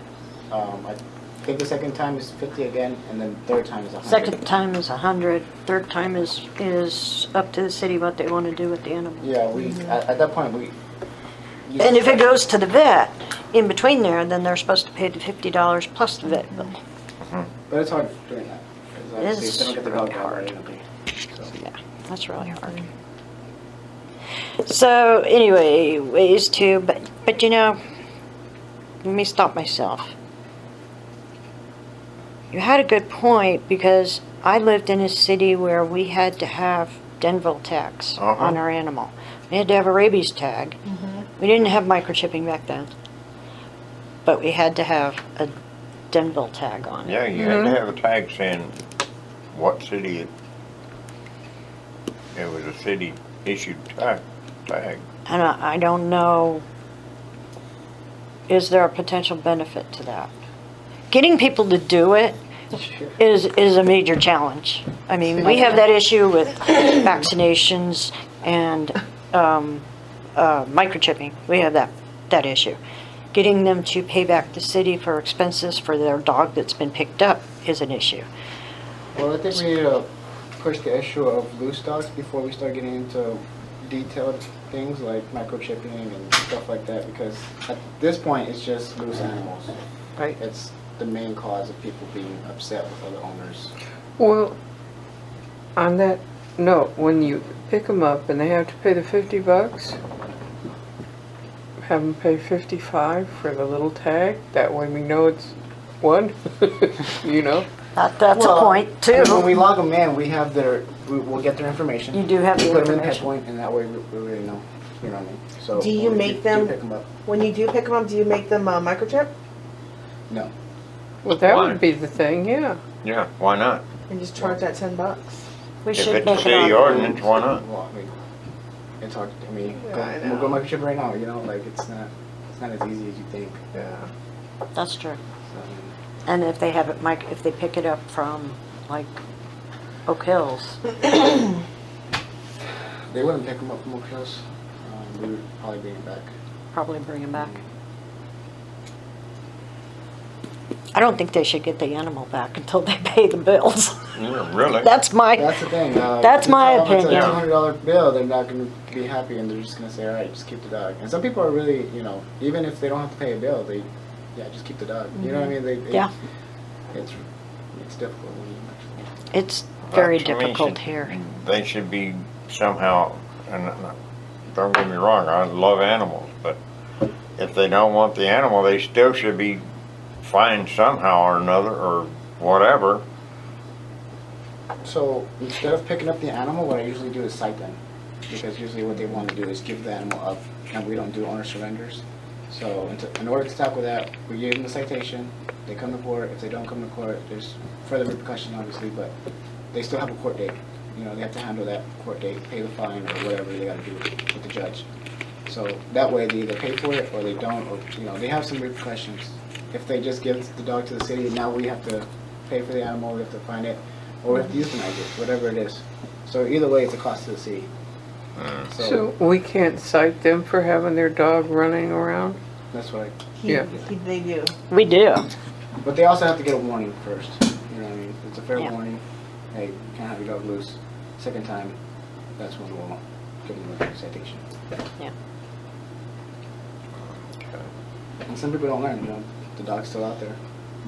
Speaker 4: I think the second time is 50 again, and then third time is 100.
Speaker 1: Second time is 100. Third time is up to the city what they want to do with the animal.
Speaker 4: Yeah, we at that point we.
Speaker 1: And if it goes to the vet in between there, then they're supposed to pay the $50 plus the vet bill.
Speaker 4: But it's hard doing that. 'Cause obviously
Speaker 1: It is
Speaker 4: if they don't get the
Speaker 1: really
Speaker 4: dog
Speaker 1: hard.
Speaker 4: right, so.
Speaker 1: Yeah, that's really hard. So anyway, ways to, but let me stop myself. You had a good point because I lived in a city where we had to have Denville tags on our animal. We had to have a rabies tag. We didn't have microchipping back then, but we had to have a Denville tag on it.
Speaker 5: yeah, you had to have a tag saying what city it was a city issued tag.
Speaker 1: And I don't know, is there a potential benefit to that? Getting people to do it is a major challenge. I mean, we have that issue with vaccinations and microchipping. We have that issue. Getting them to pay back the city for expenses for their dog that's been picked up is an issue.
Speaker 4: Well, I think we need to push the issue of loose dogs before we start getting into detailed things like microchipping and stuff like that, because at this point it's just loose animals.
Speaker 1: Right.
Speaker 4: It's the main cause of people being upset with other owners.
Speaker 6: Well, on that note, when you pick them up and they have to pay the $50, have them pay $55 for the little tag. That way we know it's one.
Speaker 1: That's a point too.
Speaker 4: When we log them in, we have we'll get their information.
Speaker 1: You do have the
Speaker 4: Put them in
Speaker 1: information.
Speaker 4: Petpoint, and that way we really know. You know what I mean? So
Speaker 3: Do you
Speaker 4: when we
Speaker 3: make them-
Speaker 4: pick them up?
Speaker 3: When you do pick them up, do you make them microchip?
Speaker 4: No.
Speaker 6: Well, that
Speaker 5: Why?
Speaker 6: would be the thing, yeah.
Speaker 5: Yeah, why not?
Speaker 3: And just charge that $10?
Speaker 1: We
Speaker 5: If
Speaker 1: should
Speaker 5: it's a
Speaker 1: make it
Speaker 5: city
Speaker 1: on.
Speaker 5: ordinance, why not?
Speaker 4: Well, I mean, it's hard. I mean,
Speaker 3: Yeah, I
Speaker 4: we'll go
Speaker 3: know.
Speaker 4: microchip right now. Like it's not as easy as you think.
Speaker 3: Yeah.
Speaker 1: That's true.
Speaker 4: So,
Speaker 1: And if they have it, if they pick it up from like Oak Hills,
Speaker 4: they wouldn't pick them up from Oak Hills. We would probably bring it back.
Speaker 1: probably bring them back. I don't think they should get the animal back until they pay the bills.
Speaker 5: Yeah, really?
Speaker 1: That's my,
Speaker 4: That's the thing.
Speaker 1: That's my opinion.
Speaker 4: It's a $200 bill. They're not going to be happy, and they're just going to say, "All right, just keep the dog." And some people are really, even if they don't have to pay a bill, just keep the dog. You know what I mean?
Speaker 1: Yeah.
Speaker 4: It's difficult when you actually.
Speaker 1: it's very
Speaker 5: To me,
Speaker 1: difficult here.
Speaker 5: They should be somehow, and don't get me wrong, I love animals, but if they don't want the animal, they still should be fined somehow or another, or whatever.
Speaker 4: So instead of picking up the animal, what I usually do is cite them. Because usually what they want to do is give the animal up, and we don't do owner surrenders. So in order to tackle that, we give them the citation, they come to court. If they don't come to court, there's further repercussion obviously, but they still have a court date. You know, they have to handle that court date, pay the fine or whatever they got to do with the judge. So that way they either pay for it or they don't, or, you know, they have some repercussions. If they just give the dog to the city, now we have to pay for the animal, we have to find it, or we have to euthanize it, whatever it is. So either way, it's a cost to the city.
Speaker 6: So we can't cite them for having their dog running around?
Speaker 4: That's right.
Speaker 6: Yeah.
Speaker 3: They do.
Speaker 1: We do.
Speaker 4: But they also have to get a warning first. You know what I mean? It's a fair
Speaker 1: Yeah.
Speaker 4: warning. Hey, you can't have your dog loose. Second time, that's when we'll give them a citation.
Speaker 1: Yeah.
Speaker 4: And some people don't learn, you know, the dog's still out there.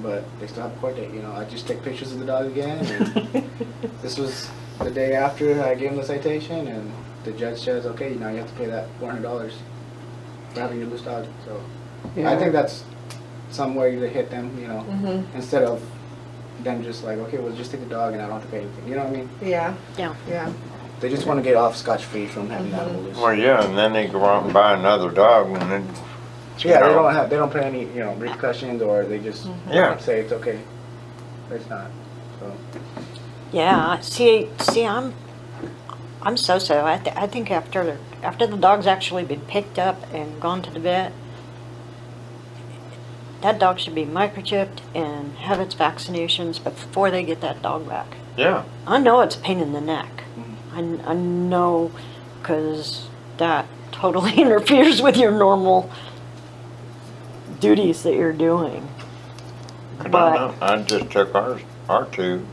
Speaker 4: But they still have a court date, you know. I just take pictures of the dog again. And this was the day after I gave him the citation, and the judge says, okay, now you have to pay that $400 for having your loose dog. So I think that's some way to hit them, you know, instead of them just like, okay, well, just take the dog and I don't have to pay anything. You know what I mean?
Speaker 3: Yeah.
Speaker 1: Yeah.
Speaker 3: Yeah.
Speaker 4: They just want to get off scotch-free from having that animal loose.
Speaker 5: Well, yeah, and then they go out and buy another dog, and then
Speaker 4: Yeah,
Speaker 5: you know.
Speaker 4: they don't put any, you know, repercussions, or they just
Speaker 5: Yeah.
Speaker 4: say it's okay. It's not. So
Speaker 1: Yeah. See, I'm so-so. I think after the dog's actually been picked up and gone to the vet, that dog should be microchipped and have its vaccinations before they get that dog back.
Speaker 5: Yeah,
Speaker 1: I know it's a pain in the neck. I know, because that totally interferes with your normal duties that you're doing.
Speaker 5: and
Speaker 1: But-
Speaker 5: I know, I just took our two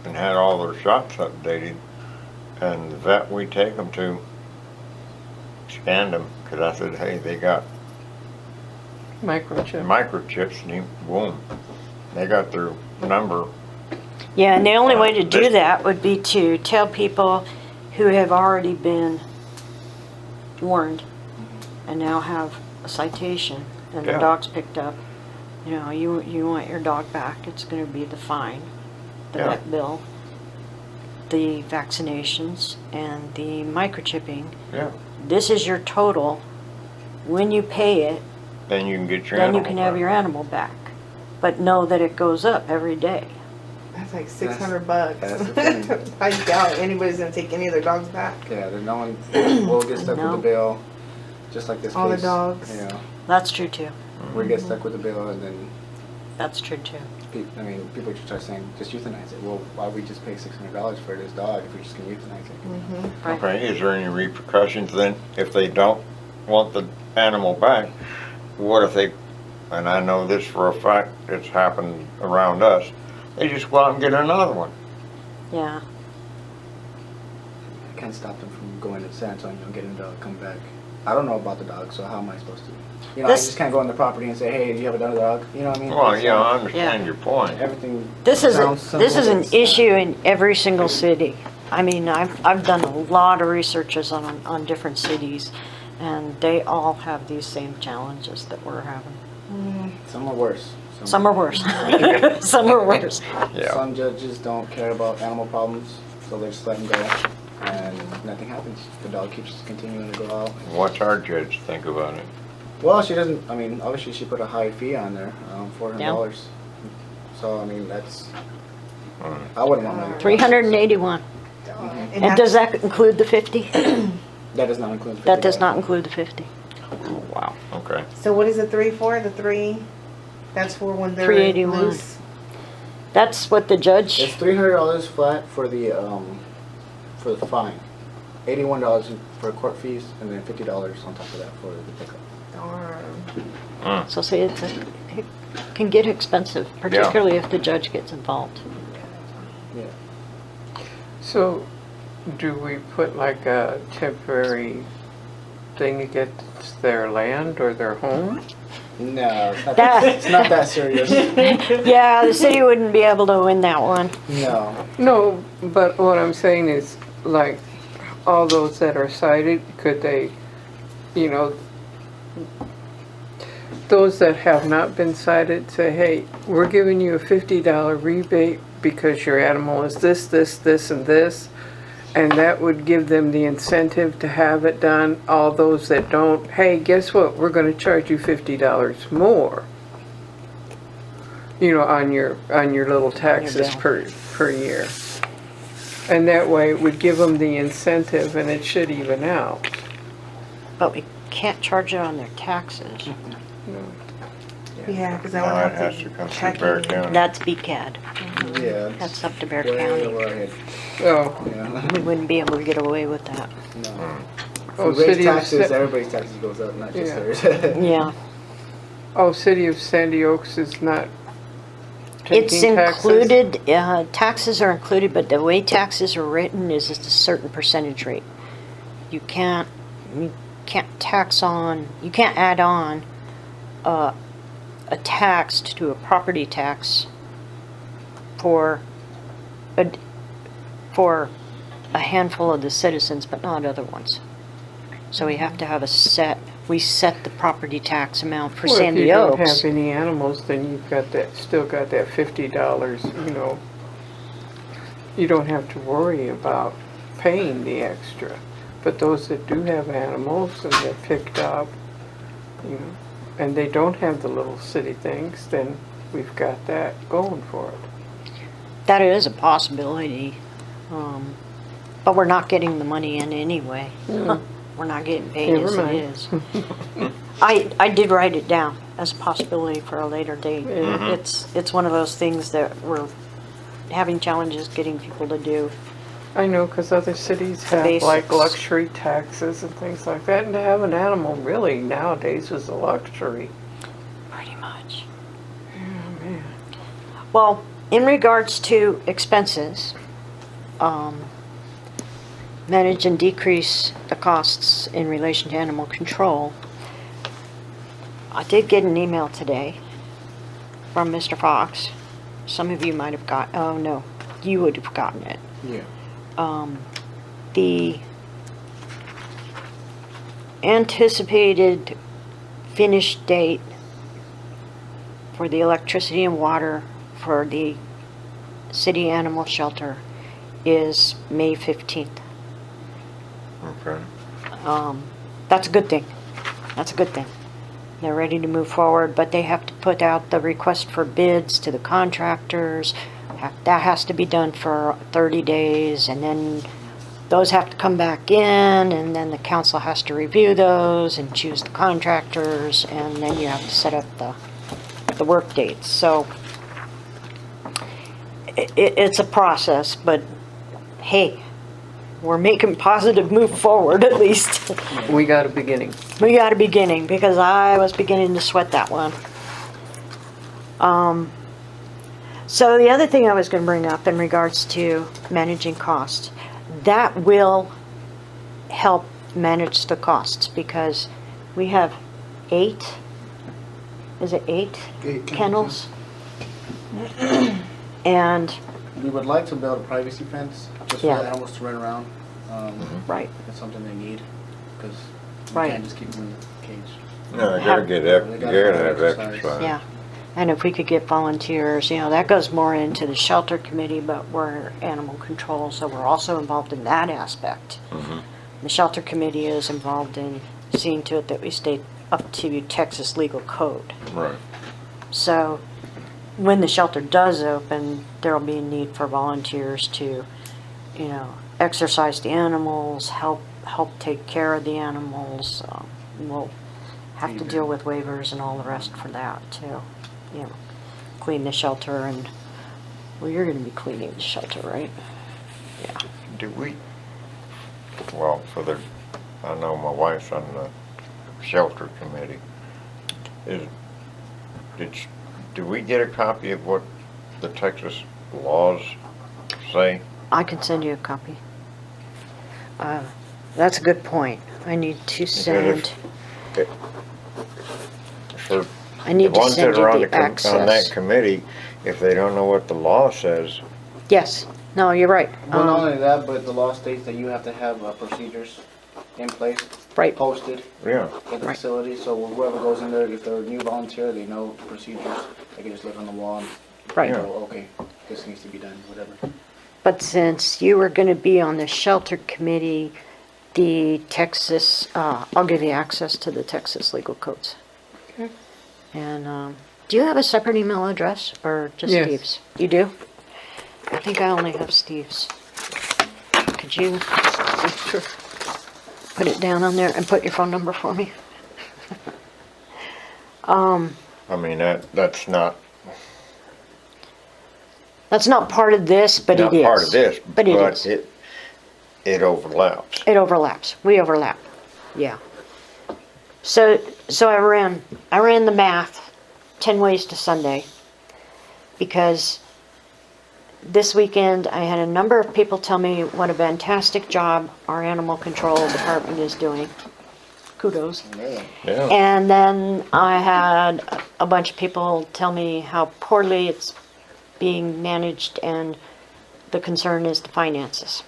Speaker 5: and had all their shots updated, and the vet we take them to scanned them, because I said, hey, they got
Speaker 6: Microchip.
Speaker 5: microchips, and he, boom, they got their number.
Speaker 1: Yeah, and the only way to do
Speaker 5: This-
Speaker 1: that would be to tell people who have already been warned and now have a citation and the
Speaker 5: Yeah.
Speaker 1: dog's picked up. You know, you want your dog back, it's gonna be the fine, the
Speaker 5: Yeah.
Speaker 1: vet bill, the vaccinations, and the microchipping.
Speaker 5: Yeah.
Speaker 1: This is your total. When you pay it,
Speaker 5: Then you can get your
Speaker 1: then you
Speaker 5: animal
Speaker 1: can have
Speaker 5: back.
Speaker 1: your animal back. But know that it goes up every day.
Speaker 3: That's like $600.
Speaker 4: that's the thing.
Speaker 3: I doubt anybody's gonna take any of their dogs back.
Speaker 4: yeah, there's no one will get stuck
Speaker 1: No.
Speaker 4: with the bill, just like this
Speaker 3: All the
Speaker 4: case.
Speaker 3: dogs.
Speaker 4: You know,
Speaker 1: That's true too.
Speaker 4: we get stuck with the bill, and then
Speaker 1: That's true too.
Speaker 4: people just start saying, just euthanize it. Well, why we just pay $600 for this dog if we're just gonna euthanize it?
Speaker 1: Right.
Speaker 5: Okay, is there any repercussions then if they don't want the animal back? What if they, and I know this for a fact, it's happened around us, they just go out and get another one.
Speaker 1: Yeah.
Speaker 4: I can't stop them from going to San Antonio and getting a dog, come back. I don't know about the dog, so how am I supposed to? You know,
Speaker 1: This-
Speaker 4: I just can't go on the property and say, hey, do you have another dog? You know what I mean?
Speaker 5: Well,
Speaker 4: It's,
Speaker 5: yeah, I understand
Speaker 1: Yeah.
Speaker 5: your point.
Speaker 4: everything
Speaker 1: This is
Speaker 4: sounds simple,
Speaker 1: this is an
Speaker 4: it's not.
Speaker 1: issue in every single city. I mean, I've done a lot of researches on different cities, and they all have these same challenges that we're having.
Speaker 4: Some are worse.
Speaker 1: Some are worse. Some are worse.
Speaker 5: Yeah.
Speaker 4: Some judges don't care about animal problems, so they just let them go, and nothing happens. The dog keeps continuing to go out.
Speaker 5: What's our judge think about it?
Speaker 4: Well, she doesn't. I mean, obviously she put a high fee on there, $400. So I mean, that's. I wouldn't want another.
Speaker 1: 381. And does that include the 50?
Speaker 4: That does not include.
Speaker 1: That does
Speaker 4: $50.
Speaker 1: not include the 50.
Speaker 5: Wow, okay.
Speaker 3: So what is the 3 for? The 3? That's for when they're
Speaker 1: 381.
Speaker 3: loose.
Speaker 1: That's what the
Speaker 4: It's
Speaker 1: judge.
Speaker 4: $300 flat for the fine, $81 for court fees, and then $50 on top of that for the pickup.
Speaker 3: Darn.
Speaker 1: So see, it can get expensive, particularly if the judge gets involved.
Speaker 4: Yeah.
Speaker 6: So, do we put like a temporary thing against their land or their home?
Speaker 4: No, it's not
Speaker 1: That-
Speaker 4: it's not that serious.
Speaker 1: Yeah, the city wouldn't be able to win that one.
Speaker 4: No.
Speaker 6: No, but what I'm saying is, like, all those that are cited, could they, you know, those that have not been cited say, hey, we're giving you a $50 rebate because your animal is this, this, this, and this. And that would give them the incentive to have it done. All those that don't, hey, guess what? We're going to charge you $50 more. You know, on your little taxes
Speaker 1: bill.
Speaker 6: per year. And that way it would give them the incentive and it should even out.
Speaker 1: But we can't charge it on their taxes.
Speaker 3: Yeah, because
Speaker 5: No,
Speaker 3: I
Speaker 5: it
Speaker 3: would
Speaker 5: has
Speaker 3: have
Speaker 5: to
Speaker 3: to
Speaker 5: come through
Speaker 3: check
Speaker 5: Bear
Speaker 3: in.
Speaker 5: County.
Speaker 1: That's BCAD.
Speaker 4: Yeah.
Speaker 1: That's up to Bear
Speaker 4: Way
Speaker 1: County.
Speaker 4: over our head.
Speaker 6: Oh,
Speaker 4: Yeah.
Speaker 1: We wouldn't be able to get away with that.
Speaker 4: No.
Speaker 6: oh,
Speaker 4: If we raise
Speaker 6: City of
Speaker 4: taxes,
Speaker 6: Sa-
Speaker 4: everybody's taxes goes up, not just
Speaker 6: Yeah.
Speaker 4: theirs.
Speaker 1: Yeah.
Speaker 6: oh, City of Sandy Oaks is not
Speaker 1: It's
Speaker 6: taking taxes?
Speaker 1: included, taxes are included, but the way taxes are written is it's a certain percentage rate. You can't tax on, you can't add on a tax to a property tax for a handful of the citizens, but not other ones. So we have to have we set the property tax amount for
Speaker 6: Well,
Speaker 1: Sandy
Speaker 6: if you don't
Speaker 1: Oaks.
Speaker 6: have any animals, then you've got that, still got that $50, you know. You don't have to worry about paying the extra. But those that do have animals and they're picked up, you know, and they don't have the little city things, then we've got that going for it.
Speaker 1: That is a possibility, but we're not getting the money in anyway. We're not getting paid
Speaker 6: Never
Speaker 1: as
Speaker 6: mind.
Speaker 1: it is. I did write it down as a possibility for a later date. It's one of those things that we're having challenges getting people to do.
Speaker 6: I know, because other cities have like
Speaker 1: Basics.
Speaker 6: luxury taxes and things like that, and to have an animal really nowadays is a luxury.
Speaker 1: Pretty much.
Speaker 6: Oh, man.
Speaker 1: Well, in regards to expenses, manage and decrease the costs in relation to animal control. I did get an email today from Mr. Fox. Some of you might have oh no, you would have gotten it.
Speaker 4: Yeah.
Speaker 1: The anticipated finish date for the electricity and water for the city animal shelter is May 15th.
Speaker 5: Okay.
Speaker 1: That's a good thing. That's a good thing. They're ready to move forward, but they have to put out the request for bids to the contractors. That has to be done for 30 days, and then those have to come back in, and then the council has to review those and choose the contractors, and then you have to set up the work dates. So it's a process, but hey, we're making positive move forward at least.
Speaker 6: We got a beginning.
Speaker 1: We got a beginning, because I was beginning to sweat that one. So the other thing I was going to bring up in regards to managing costs, that will help manage the costs, because we have 8
Speaker 4: Eight
Speaker 1: kennels? And,
Speaker 4: We would like to build a privacy fence just for
Speaker 1: Yeah.
Speaker 4: the animals to run around.
Speaker 1: right,
Speaker 4: It's something they need because we
Speaker 1: Right.
Speaker 4: can't just keep them in the cage.
Speaker 5: No, you gotta get up, you gotta have exercise.
Speaker 1: yeah. And if we could get volunteers, that goes more into the shelter committee, but we're animal control, so we're also involved in that aspect. The shelter committee is involved in seeing to it that we stay up to Texas legal code.
Speaker 5: Right.
Speaker 1: So when the shelter does open, there'll be a need for volunteers to, exercise the animals, help take care of the animals. We'll have to deal with waivers and all the rest for that too. Clean the shelter, and you're going to be cleaning the shelter, right? Yeah.
Speaker 5: Do we, well, I know my wife's on the shelter committee. Do we get a copy of what the Texas laws say?
Speaker 1: I can send you a copy. That's a good point. I need to send.
Speaker 5: For
Speaker 1: I need
Speaker 5: the
Speaker 1: to
Speaker 5: ones
Speaker 1: send
Speaker 5: that are on
Speaker 1: you the
Speaker 5: on that
Speaker 1: access.
Speaker 5: committee, if they don't know what the law says,
Speaker 1: Yes. No, you're right.
Speaker 4: Well, not only that, but the law states that you have to have procedures in place,
Speaker 1: Right.
Speaker 4: posted
Speaker 5: Yeah.
Speaker 4: at the
Speaker 1: Right.
Speaker 4: facility, so whoever goes in there, if they're a new volunteer, they know the procedures. They can just look on the wall and
Speaker 1: Right.
Speaker 4: go, okay, this needs to be done, whatever.
Speaker 1: But since you were going to be on the shelter committee, the Texas, I'll give you access to the Texas legal codes.
Speaker 2: Okay.
Speaker 1: And do you have a separate email address or just
Speaker 6: Yes.
Speaker 1: Steve's? You do? I think I only have Steve's. Could you put it down on there and put your phone number for me?
Speaker 5: I mean, that's not,
Speaker 1: That's not part of this, but it
Speaker 5: not
Speaker 1: is.
Speaker 5: part of this,
Speaker 1: But it is.
Speaker 5: it overlaps.
Speaker 1: It overlaps. We overlap. Yeah. So I ran the math 10 ways to Sunday because this weekend I had a number of people tell me what a fantastic job our animal control department is doing. Kudos.
Speaker 4: Yeah.
Speaker 5: Yeah.
Speaker 1: And then I had a bunch of people tell me how poorly it's being managed and the concern is the finances.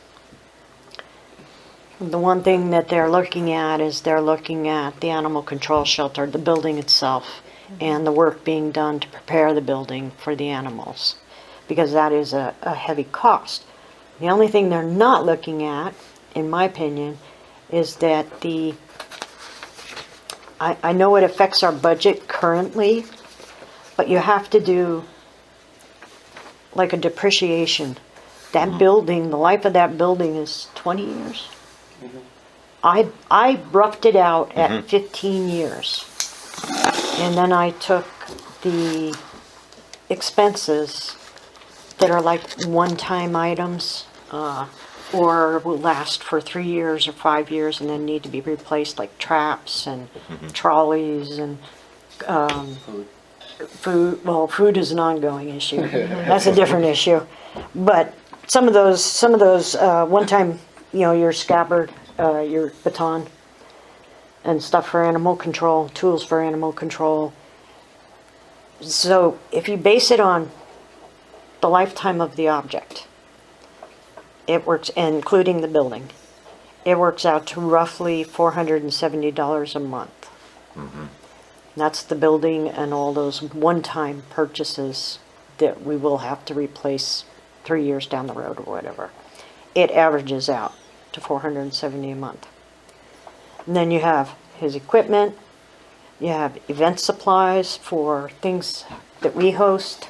Speaker 1: The one thing that they're looking at is they're looking at the animal control shelter, the building itself, and the work being done to prepare the building for the animals, because that is a heavy cost. The only thing they're not looking at, in my opinion, is that I know it affects our budget currently, but you have to do like a depreciation. That building, the life of that building is 20 years. I roughed it out at 15 years. And then I took the expenses that are like one-time items, or will last for 3 years or 5 years and then need to be replaced, like traps and trolleys and food. Well, food is an ongoing issue. That's a different issue. But some of those one-time, your scabbard, your baton, and stuff for animal control, tools for animal control. So if you base it on the lifetime of the object, it works, including the building, it works out to roughly $470 a month. That's the building and all those one-time purchases that we will have to replace 3 years down the road or whatever. It averages out to $470 a month. And then you have his equipment, you have event supplies for things that we host,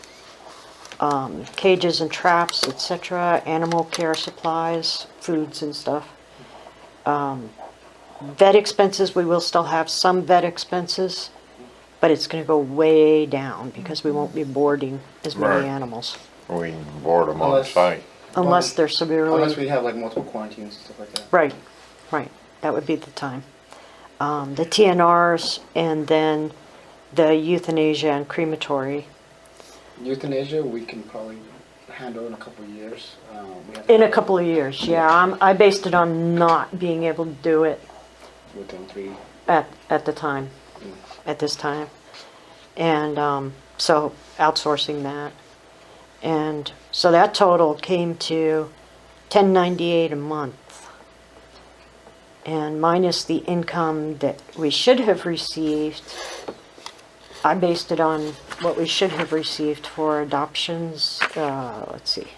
Speaker 1: cages and traps, etc., animal care supplies, foods and stuff. Vet expenses, we will still have some vet expenses, but it's going to go way down because we won't be boarding as many
Speaker 5: Right.
Speaker 1: animals
Speaker 5: We can board them on
Speaker 4: Unless-
Speaker 5: site.
Speaker 1: unless they're severely.
Speaker 4: Unless we have like multiple quarantines and stuff like that.
Speaker 1: Right, right. That would be the time. The TNRs and then the euthanasia and crematory.
Speaker 4: Euthanasia, we can probably handle in a couple of years. We have
Speaker 1: In a couple of years, yeah. I based it on not being able to do it
Speaker 4: within 3.
Speaker 1: at the time, at this time. And so outsourcing that. And so that total came to $10.98 a month. And minus the income that we should have received, I based it on what we should have received for adoptions. Let's see.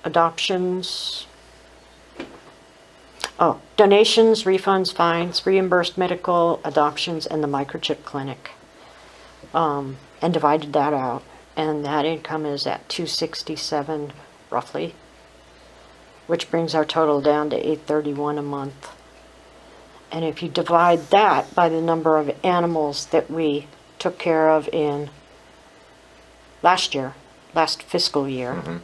Speaker 1: Adoptions. Oh, donations, refunds, fines, reimbursed medical, adoptions, and the microchip clinic. And divided that out. And that income is at $267 roughly, which brings our total down to $831 a month. And if you divide that by the number of animals that we took care of in last fiscal year,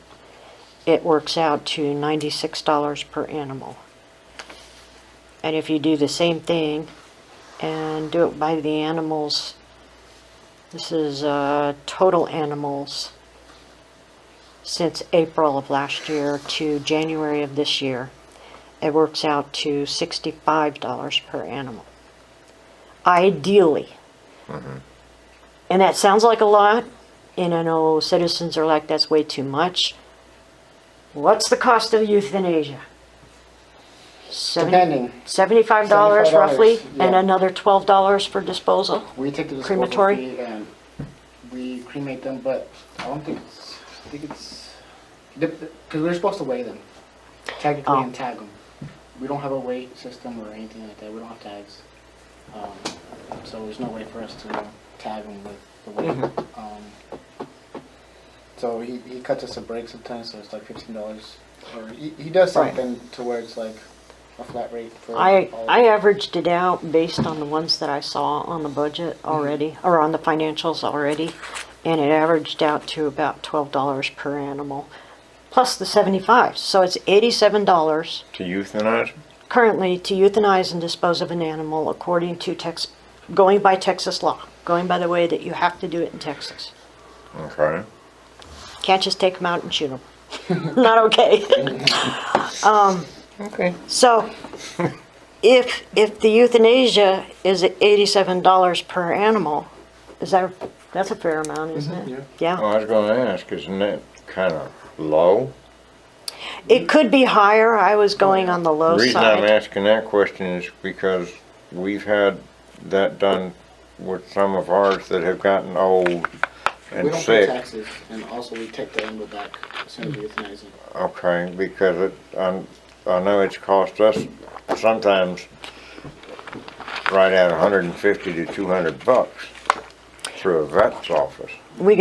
Speaker 1: it works out to $96 per animal. And if you do the same thing and do it by the animals, this is total animals since April of last year to January of this year. It works out to $65 per animal. Ideally. And that sounds like a lot, and I know citizens are like, that's way too much. What's the cost of euthanasia?
Speaker 4: Depending.
Speaker 1: $75 roughly, and
Speaker 4: yeah.
Speaker 1: another $12 for disposal?
Speaker 4: We take the disposal
Speaker 1: Crematory?
Speaker 4: fee and we cremate them, but I don't think it's, I think it's, because we're supposed to weigh them, technically,
Speaker 1: Oh.
Speaker 4: and tag them. We don't have a weight system or anything like that, we don't have tags. So there's no way for us to tag them with the weight. So he cuts us a break sometimes, so it's like $15. Or he does
Speaker 1: Right.
Speaker 4: something to where it's like a flat rate for
Speaker 1: I
Speaker 4: all.
Speaker 1: averaged it out based on the ones that I saw on the budget already, or on the financials already, and it averaged out to about $12 per animal, plus the 75. So it's $87
Speaker 5: To euthanize?
Speaker 1: currently to euthanize and dispose of an animal according to going by Texas law, going by the way that you have to do it in Texas.
Speaker 5: Okay.
Speaker 1: Can't just take them out and shoot them. Not okay.
Speaker 6: Okay.
Speaker 1: So, if the euthanasia is at $87 per animal, that's a fair amount, isn't it?
Speaker 4: yeah.
Speaker 1: Yeah.
Speaker 5: Well, I was gonna ask, isn't that kind of low?
Speaker 1: It could be higher. I was going on the low
Speaker 5: The reason I'm
Speaker 1: side.
Speaker 5: asking that question is because we've had that done with some of ours that have gotten old
Speaker 4: We
Speaker 5: and
Speaker 4: don't pay
Speaker 5: sick.
Speaker 4: taxes, and also we take the animal back as soon as we euthanize them.
Speaker 5: Okay, because I know it's cost us sometimes right at 150 to 200 bucks through a vet's office.
Speaker 1: We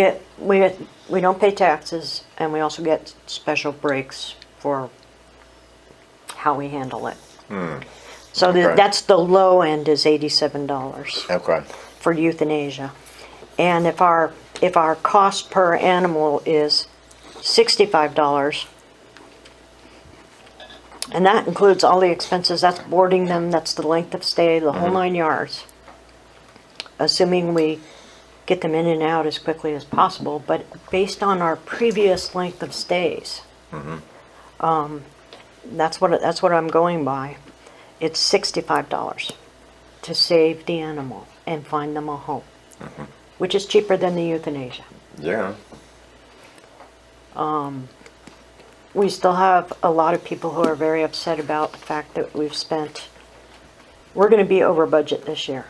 Speaker 1: don't pay taxes, and we also get special breaks for how we handle it. So
Speaker 5: Okay.
Speaker 1: that's the low end is $87
Speaker 5: Okay.
Speaker 1: for euthanasia. And if our cost per animal is $65, and that includes all the expenses, that's boarding them, that's the length of stay, the whole 9 yards. Assuming we get them in and out as quickly as possible, but based on our previous length of stays, that's what I'm going by. It's $65 to save the animal and find them a home, which is cheaper than the euthanasia.
Speaker 5: Yeah.
Speaker 1: We still have a lot of people who are very upset about the fact that we're going to be over budget this year.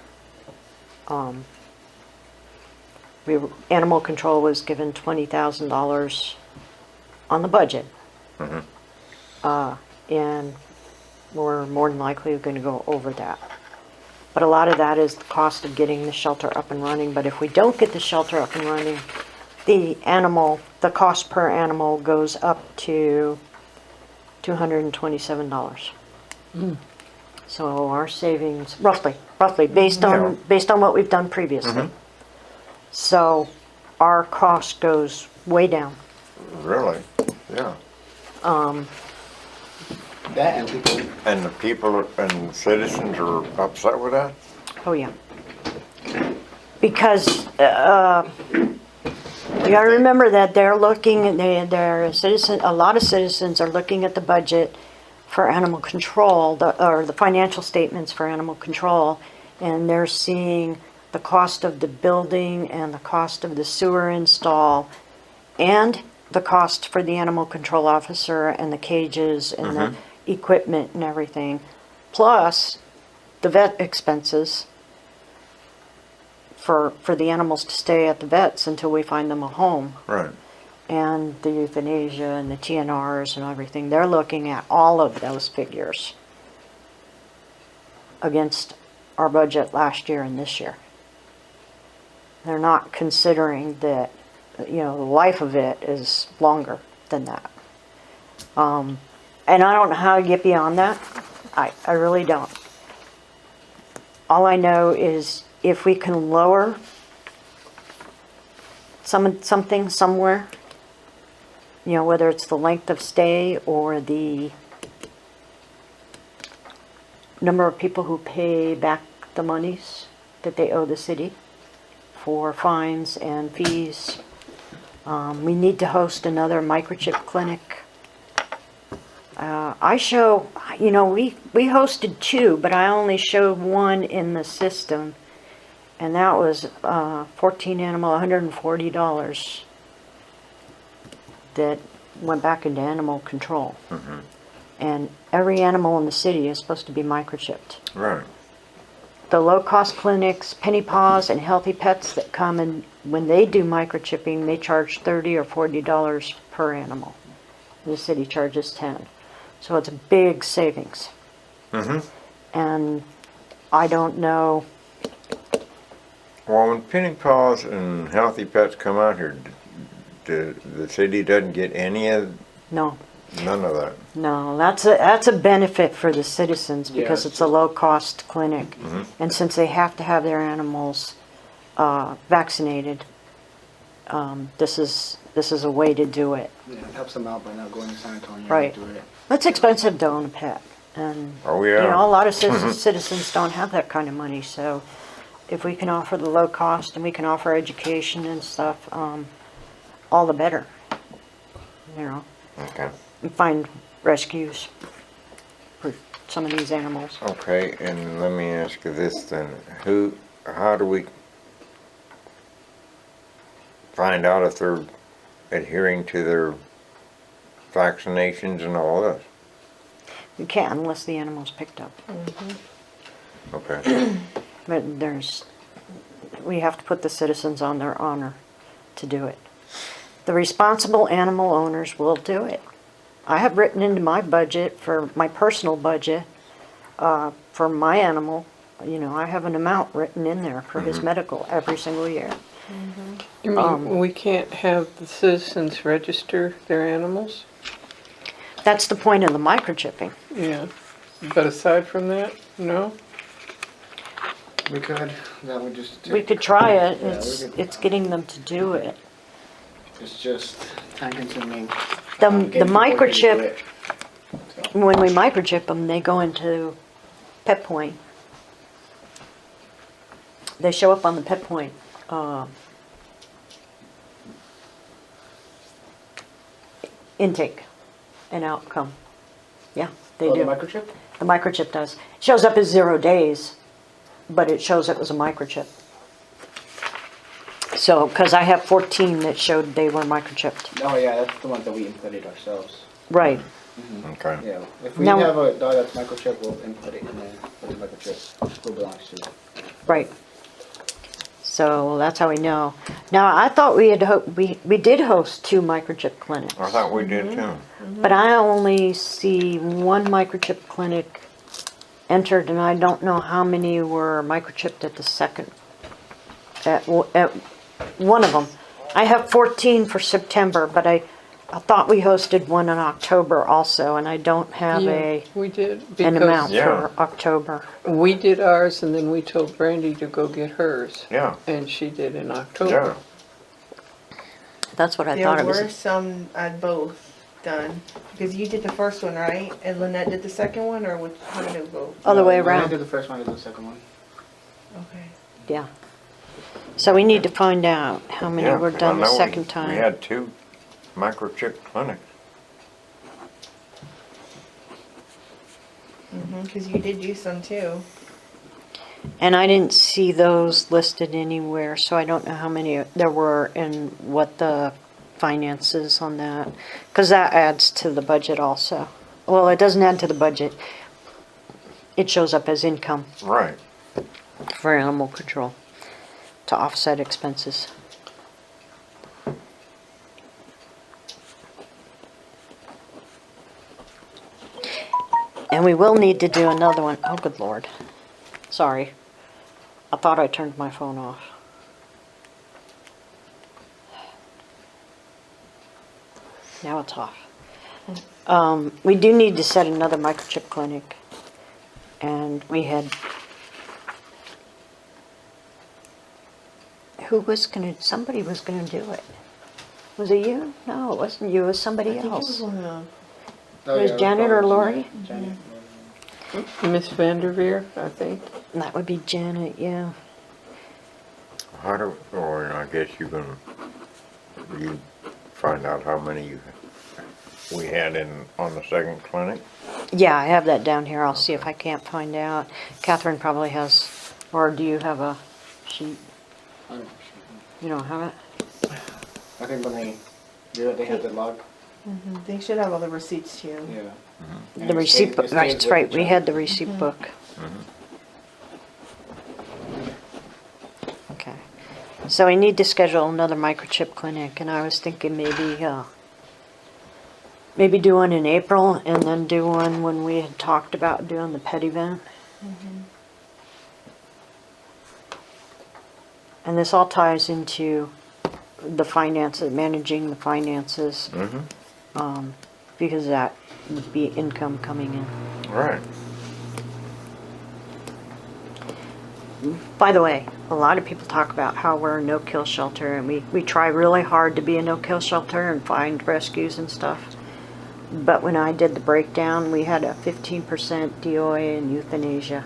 Speaker 1: Animal control was given $20,000 on the budget. And we're more than likely going to go over that. But a lot of that is the cost of getting the shelter up and running. But if we don't get the shelter up and running, the cost per animal goes up to $227. So our savings, roughly, based on what we've done previously. So our cost goes way down.
Speaker 5: Really? Yeah.
Speaker 4: That and people,
Speaker 5: And the people and citizens are upset with that?
Speaker 1: Oh, yeah. Because you gotta remember that they're looking, a lot of citizens are looking at the budget for animal control, or the financial statements for animal control, and they're seeing the cost of the building and the cost of the sewer install and the cost for the animal control officer and the cages and the equipment and everything, plus the vet expenses for the animals to stay at the vets until we find them a home,
Speaker 5: Right.
Speaker 1: and the euthanasia and the TNRs and everything. They're looking at all of those figures against our budget last year and this year. They're not considering that, the life of it is longer than that. And I don't know how to get beyond that. I really don't. All I know is if we can lower something somewhere, whether it's the length of stay or the number of people who pay back the monies that they owe the city for fines and fees. We need to host another microchip clinic. We hosted 2, but I only showed 1 in the system, and that was 14 animal, $140 that went back into animal control. And every animal in the city is supposed to be microchipped.
Speaker 5: Right.
Speaker 1: The low-cost clinics, Penny Paws and Healthy Pets that come and when they do microchipping, they charge $30 or $40 per animal. The city charges 10. So it's a big savings.
Speaker 5: Mm-hmm.
Speaker 1: And I don't know,
Speaker 5: Well, when Penny Paws and Healthy Pets come out here, the city doesn't get none of that.
Speaker 1: no, that's a benefit for the citizens because
Speaker 4: Yes.
Speaker 1: it's a low-cost clinic. And since they have to have their animals vaccinated, this is a way to do it.
Speaker 4: Yeah, it helps them out by not going to San Antonio.
Speaker 1: Right.
Speaker 4: To do it.
Speaker 1: It's expensive to own a pet, and
Speaker 5: Oh,
Speaker 1: you
Speaker 5: yeah.
Speaker 1: know, a lot of citizens don't have that kind of money. So, if we can offer the low cost and we can offer education and stuff, all the better. You know,
Speaker 5: Okay.
Speaker 1: and find rescues for some of these animals.
Speaker 5: Okay, and let me ask you this then. How do we find out if they're adhering to their vaccinations and all this?
Speaker 1: You can't unless the animal's picked up.
Speaker 5: Okay.
Speaker 1: But we have to put the citizens on their honor to do it. The responsible animal owners will do it. I have written into my budget, for my personal budget, for my animal, you know, I have an amount written in there for his medical every single year.
Speaker 6: You mean we can't have the citizens register their animals?
Speaker 1: That's the point of the microchipping.
Speaker 6: Yeah. But aside from that, no?
Speaker 4: We could. That would just.
Speaker 1: We could try it,
Speaker 4: Yeah, we could.
Speaker 1: it's getting them to do it.
Speaker 4: It's just time consuming.
Speaker 1: The
Speaker 4: getting people ready to do
Speaker 1: microchip,
Speaker 4: it. So,
Speaker 1: when we microchip them, they go into Pet Point. They show up on the Pet Point intake and outcome. Yeah, they do.
Speaker 4: The microchip?
Speaker 1: The microchip does. It shows up as 0 days, but it shows it was a microchip. So, because I have 14 that showed they were microchipped.
Speaker 4: Oh yeah, that's the ones that we inputted ourselves.
Speaker 1: Right.
Speaker 5: Okay.
Speaker 4: Yeah. If we
Speaker 1: Now-
Speaker 4: have a dog that's microchip, we'll input it in there with the microchip. Who belongs to it?
Speaker 1: Right. So that's how we know. Now, I thought we had we did host 2 microchip clinics,
Speaker 5: I thought we did too.
Speaker 1: but I only see 1 microchip clinic entered, and I don't know how many were microchipped at the second. At one of them, I have 14 for September, but I thought we hosted one in October also, and I don't have
Speaker 6: Yeah, we did.
Speaker 1: an amount
Speaker 6: Because
Speaker 5: Yeah.
Speaker 1: for October.
Speaker 6: we did ours and then we told Brandy to go get hers.
Speaker 5: Yeah.
Speaker 6: And she did in
Speaker 5: Yeah.
Speaker 6: October.
Speaker 1: That's what I
Speaker 3: There
Speaker 1: thought it
Speaker 3: were
Speaker 1: was.
Speaker 3: some at both done, because you did the first one, right? And Lynette did the second one, or how did it go?
Speaker 1: Other way
Speaker 4: I
Speaker 1: around.
Speaker 4: did the first one, I did the second one.
Speaker 3: Okay.
Speaker 1: Yeah. So we need to find out how many
Speaker 5: Yeah,
Speaker 1: were done
Speaker 5: I
Speaker 1: the
Speaker 5: know
Speaker 1: second time.
Speaker 5: We had 2 microchip clinics.
Speaker 3: Because you did do some too.
Speaker 1: And I didn't see those listed anywhere, so I don't know how many there were and what the finances on that. Because that adds to the budget also. Well, it doesn't add to the budget. It shows up as income
Speaker 5: Right.
Speaker 1: for animal control to offset expenses. And we will need to do another one. Oh, good Lord. Sorry. I thought I turned my phone off. Now it's off. We do need to set another microchip clinic. And we had... somebody was gonna do it. Was it you? No, it wasn't you, it was somebody
Speaker 3: I think it was
Speaker 1: else.
Speaker 3: one of
Speaker 4: Oh,
Speaker 1: Was
Speaker 4: yeah,
Speaker 1: Janet or Lori?
Speaker 4: Janet.
Speaker 6: Miss Vanderveer, I think.
Speaker 1: That would be Janet, yeah.
Speaker 5: Or I guess you find out how many we had on the second clinic?
Speaker 1: Yeah, I have that down here. I'll see if I can't find out. Catherine probably has, or do you have a sheet?
Speaker 4: I don't know.
Speaker 1: You don't have it?
Speaker 4: I think when they do it, they have the log.
Speaker 3: They should have all the receipts too.
Speaker 4: Yeah.
Speaker 1: The receipt book, that's right, we had the receipt book. Okay. So we need to schedule another microchip clinic, and I was thinking maybe do one in April and then do one when we had talked about doing the pet event. And this all ties into the finances, managing the finances, because that would be income coming in.
Speaker 5: Right.
Speaker 1: By the way, a lot of people talk about how we're a no-kill shelter, and we try really hard to be a no-kill shelter and find rescues and stuff. But when I did the breakdown, we had a 15% DOA and euthanasia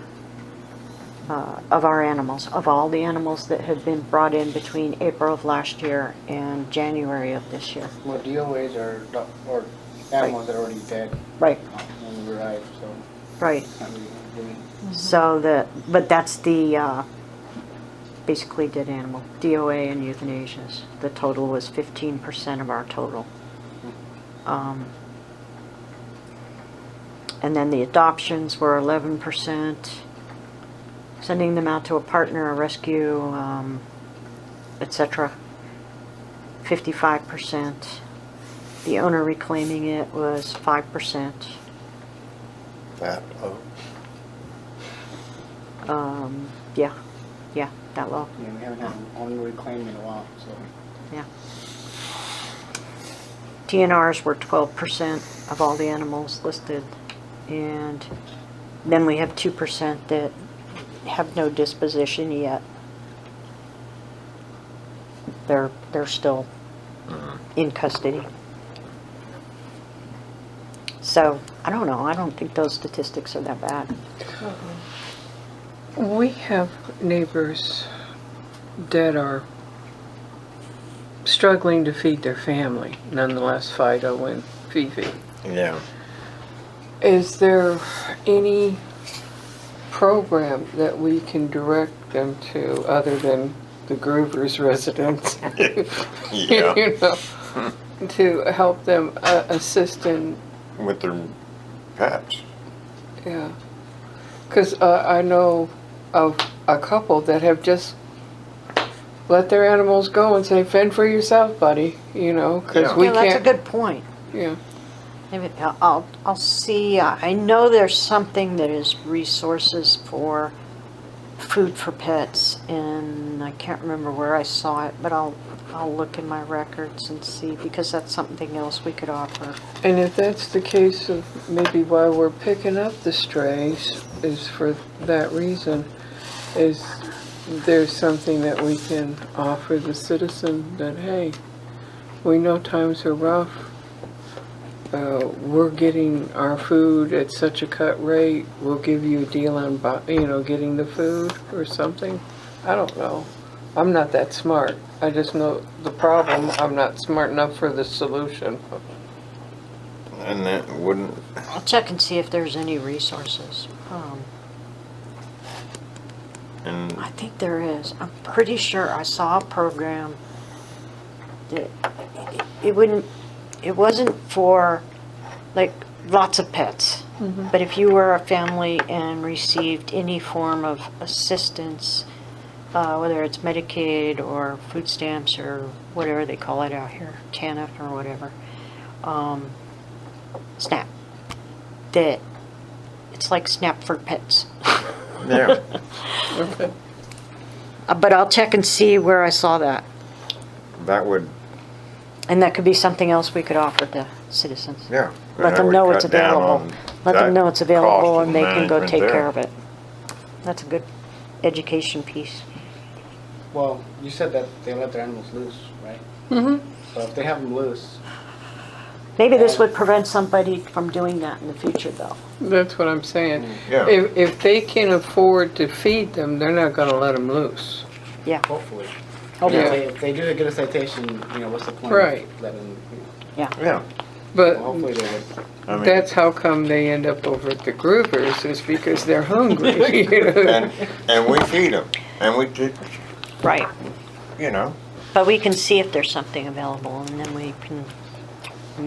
Speaker 1: of our animals, of all the animals that had been brought in between April of last year and January of this year.
Speaker 4: Well, DOAs are or animals that are already dead
Speaker 1: Right,
Speaker 4: when we arrive, so
Speaker 1: right.
Speaker 4: it's not really doing.
Speaker 1: So but that's the basically dead animal, DOA and euthanasias. The total was 15% of our total. And then the adoptions were 11%. Sending them out to a partner, a rescue, etc. 55%. The owner reclaiming it was 5%.
Speaker 5: That low.
Speaker 1: Yeah, that low.
Speaker 4: Yeah, we haven't had one reclaim in a while, so.
Speaker 1: Yeah. TNRs were 12% of all the animals listed, and then we have 2% that have no disposition yet. They're still in custody. So, I don't know. I don't think those statistics are that bad.
Speaker 6: We have neighbors that are struggling to feed their family, nonetheless Fido and Fifi.
Speaker 5: Yeah.
Speaker 6: Is there any program that we can direct them to other than the Groover's residence?
Speaker 5: Yeah.
Speaker 6: You know, to help them assist in,
Speaker 5: With their pets.
Speaker 6: yeah. Because I know of a couple that have just let their animals go and say, fend for yourself, buddy, you know, because
Speaker 5: Yeah.
Speaker 6: we
Speaker 1: Yeah, that's a
Speaker 6: can't.
Speaker 1: good point.
Speaker 6: Yeah.
Speaker 1: Maybe I'll see. I know there's something that is resources for food for pets, and I can't remember where I saw it, but I'll look in my records and see, because that's something else we could offer.
Speaker 6: And if that's the case of maybe why we're picking up the strays is for that reason, is there's something that we can offer the citizen that, hey, we know times are rough. We're getting our food at such a cut rate. We'll give you a deal on, getting the food or something. I don't know. I'm not that smart. I just know the problem. I'm not smart enough for the solution.
Speaker 5: And that wouldn't,
Speaker 1: I'll check and see if there's any resources.
Speaker 5: and
Speaker 1: I think there is. I'm pretty sure I saw a program that it wasn't for like lots of pets, but if you were a family and received any form of assistance, whether it's Medicaid or food stamps or whatever they call it out here, TANF or whatever, SNAP, that it's like SNAP for pets.
Speaker 5: yeah.
Speaker 6: Okay.
Speaker 1: But I'll check and see where I saw that.
Speaker 5: That would,
Speaker 1: And that could be something else we could offer to citizens.
Speaker 5: yeah.
Speaker 1: Let
Speaker 5: that
Speaker 1: them
Speaker 5: would
Speaker 1: know it's
Speaker 5: cut down
Speaker 1: available.
Speaker 5: on
Speaker 1: Let them
Speaker 5: that
Speaker 1: know it's available
Speaker 5: cost of
Speaker 1: and they can go
Speaker 5: management
Speaker 1: take
Speaker 5: there.
Speaker 1: care of it. That's a good education piece.
Speaker 4: Well, you said that they let their animals loose, right?
Speaker 6: Mm-hmm.
Speaker 4: So if they have them loose,
Speaker 1: Maybe this would prevent somebody from doing that in the future, though.
Speaker 6: That's what I'm saying.
Speaker 5: Yeah.
Speaker 6: If they can afford to feed them, they're not going to let them loose.
Speaker 1: Yeah.
Speaker 4: hopefully.
Speaker 1: Hopefully.
Speaker 4: If they do get a citation, what's the point
Speaker 6: Right.
Speaker 4: of letting,
Speaker 5: Yeah.
Speaker 6: But
Speaker 4: hopefully they would.
Speaker 5: I mean,
Speaker 6: that's how come they end up over at the Groovers, is because they're hungry. You know?
Speaker 5: and we feed them, and we did,
Speaker 1: Right.
Speaker 5: you know,
Speaker 1: But we can see if there's something available, and then we can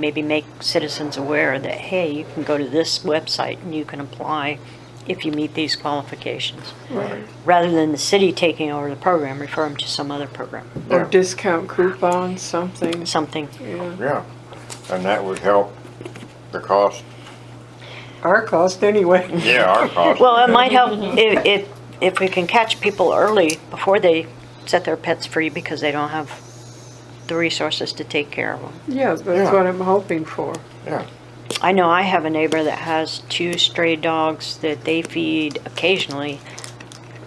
Speaker 1: maybe make citizens aware that, hey, you can go to this website and you can apply if you meet these qualifications.
Speaker 6: Right.
Speaker 1: Rather than the city taking over the program, refer them to some other program,
Speaker 6: Or
Speaker 5: Yeah.
Speaker 6: discount coupons, something.
Speaker 1: something.
Speaker 6: Yeah.
Speaker 5: Yeah, and that would help the cost.
Speaker 6: Our cost anyway.
Speaker 5: Yeah, our cost.
Speaker 1: Well, it might help if we can catch people early before they set their pets free because they don't have the resources to take care of them.
Speaker 6: Yeah, that's
Speaker 5: Yeah.
Speaker 6: what I'm hoping for.
Speaker 5: Yeah,
Speaker 1: I know I have a neighbor that has 2 stray dogs that they feed occasionally.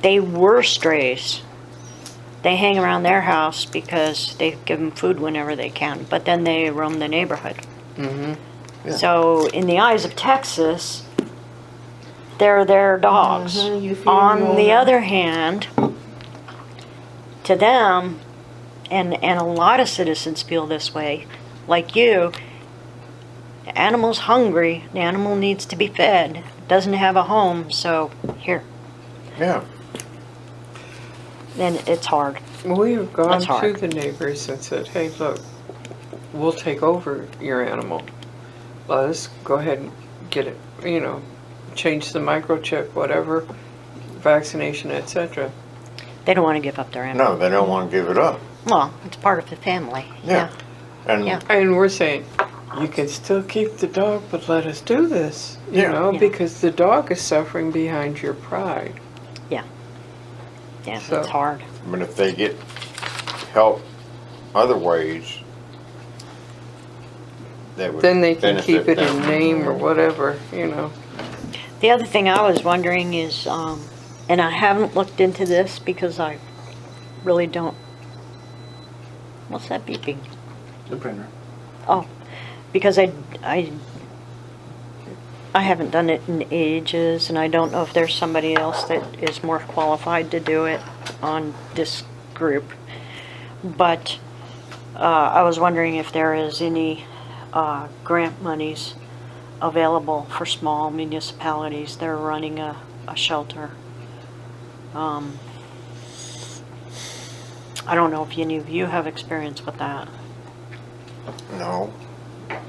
Speaker 1: They were strays. They hang around their house because they give them food whenever they can, but then they roam the neighborhood.
Speaker 6: Mm-hmm.
Speaker 5: Yeah.
Speaker 1: So, in the eyes of Texas, they're their dogs.
Speaker 3: Mhm, you feed them
Speaker 1: On the
Speaker 3: over.
Speaker 1: other hand, to them, and a lot of citizens feel this way, like you, the animal's hungry, the animal needs to be fed, doesn't have a home, so here.
Speaker 5: yeah,
Speaker 1: Then it's hard.
Speaker 6: We have gone
Speaker 1: That's
Speaker 6: to
Speaker 1: hard.
Speaker 6: the neighbors and said, hey, look, we'll take over your animal. Let us go ahead and get it, change the microchip, whatever, vaccination, etc.
Speaker 1: They don't want to give up their animal.
Speaker 5: no, they don't want to give it up.
Speaker 1: Well, it's part of the family.
Speaker 5: Yeah. And
Speaker 1: Yeah.
Speaker 6: And we're saying, you can still keep the dog, but let us do this,
Speaker 5: Yeah.
Speaker 1: Yeah.
Speaker 6: because the dog is suffering behind your pride.
Speaker 1: Yeah,
Speaker 6: So-
Speaker 1: it's hard.
Speaker 5: But if they get help other ways, that would
Speaker 6: Then they can
Speaker 5: benefit
Speaker 6: keep it
Speaker 5: them.
Speaker 6: in name or whatever,
Speaker 1: The other thing I was wondering is, and I haven't looked into this because I really don't. What's that beeping?
Speaker 4: The printer.
Speaker 1: Because I haven't done it in ages, and I don't know if there's somebody else that is more qualified to do it on this group. But I was wondering if there is any grant monies available for small municipalities that are running a shelter. I don't know if any of you have experience with that.
Speaker 5: No,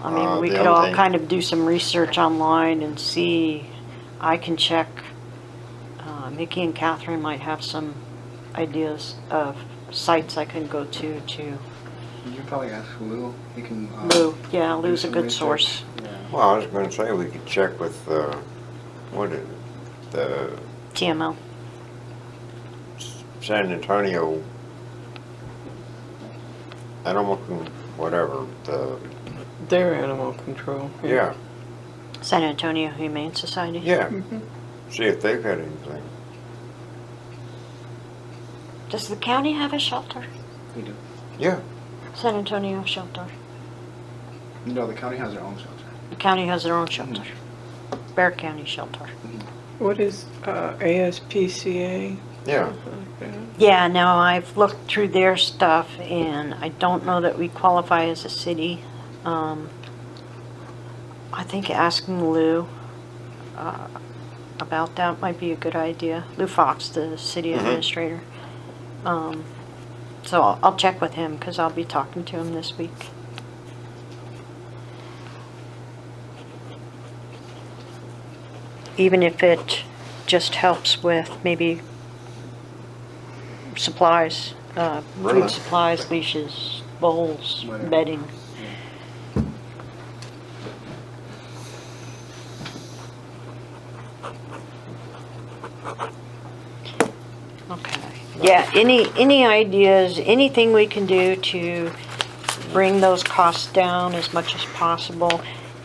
Speaker 1: I mean, we
Speaker 5: the
Speaker 1: could
Speaker 5: other
Speaker 1: all
Speaker 5: thing-
Speaker 1: kind of do some research online and see. I can check. Mickey and Catherine might have some ideas of sites I can go to.
Speaker 7: You could probably ask Lou. He can.
Speaker 1: Lou, yeah,
Speaker 7: do
Speaker 1: Lou's a
Speaker 7: some
Speaker 1: good
Speaker 7: research.
Speaker 1: source.
Speaker 4: Yeah.
Speaker 5: well, I was gonna say we could check with, what is it, the
Speaker 1: TML.
Speaker 5: San Antonio animal, whatever,
Speaker 6: their animal control.
Speaker 5: yeah,
Speaker 1: San Antonio Humane Society.
Speaker 5: yeah.
Speaker 6: Mhm.
Speaker 5: See if they've had anything.
Speaker 1: Does the county have a shelter?
Speaker 4: We do.
Speaker 5: Yeah,
Speaker 1: San Antonio shelter.
Speaker 7: No, the county has their own shelter.
Speaker 1: The county has their own shelter. Bear County Shelter.
Speaker 6: What is ASPCA?
Speaker 5: yeah.
Speaker 1: Yeah, now I've looked through their stuff and I don't know that we qualify as a city. I think asking Lou about that might be a good idea. Lou Fox, the city
Speaker 5: Mhm.
Speaker 1: administrator. So I'll check with him because I'll be talking to him this week. Even if it just helps with maybe supplies,
Speaker 5: Really?
Speaker 1: food supplies, leashes, bowls,
Speaker 7: Whatever.
Speaker 1: bedding. Okay. Yeah, any ideas, anything we can do to bring those costs down as much as possible?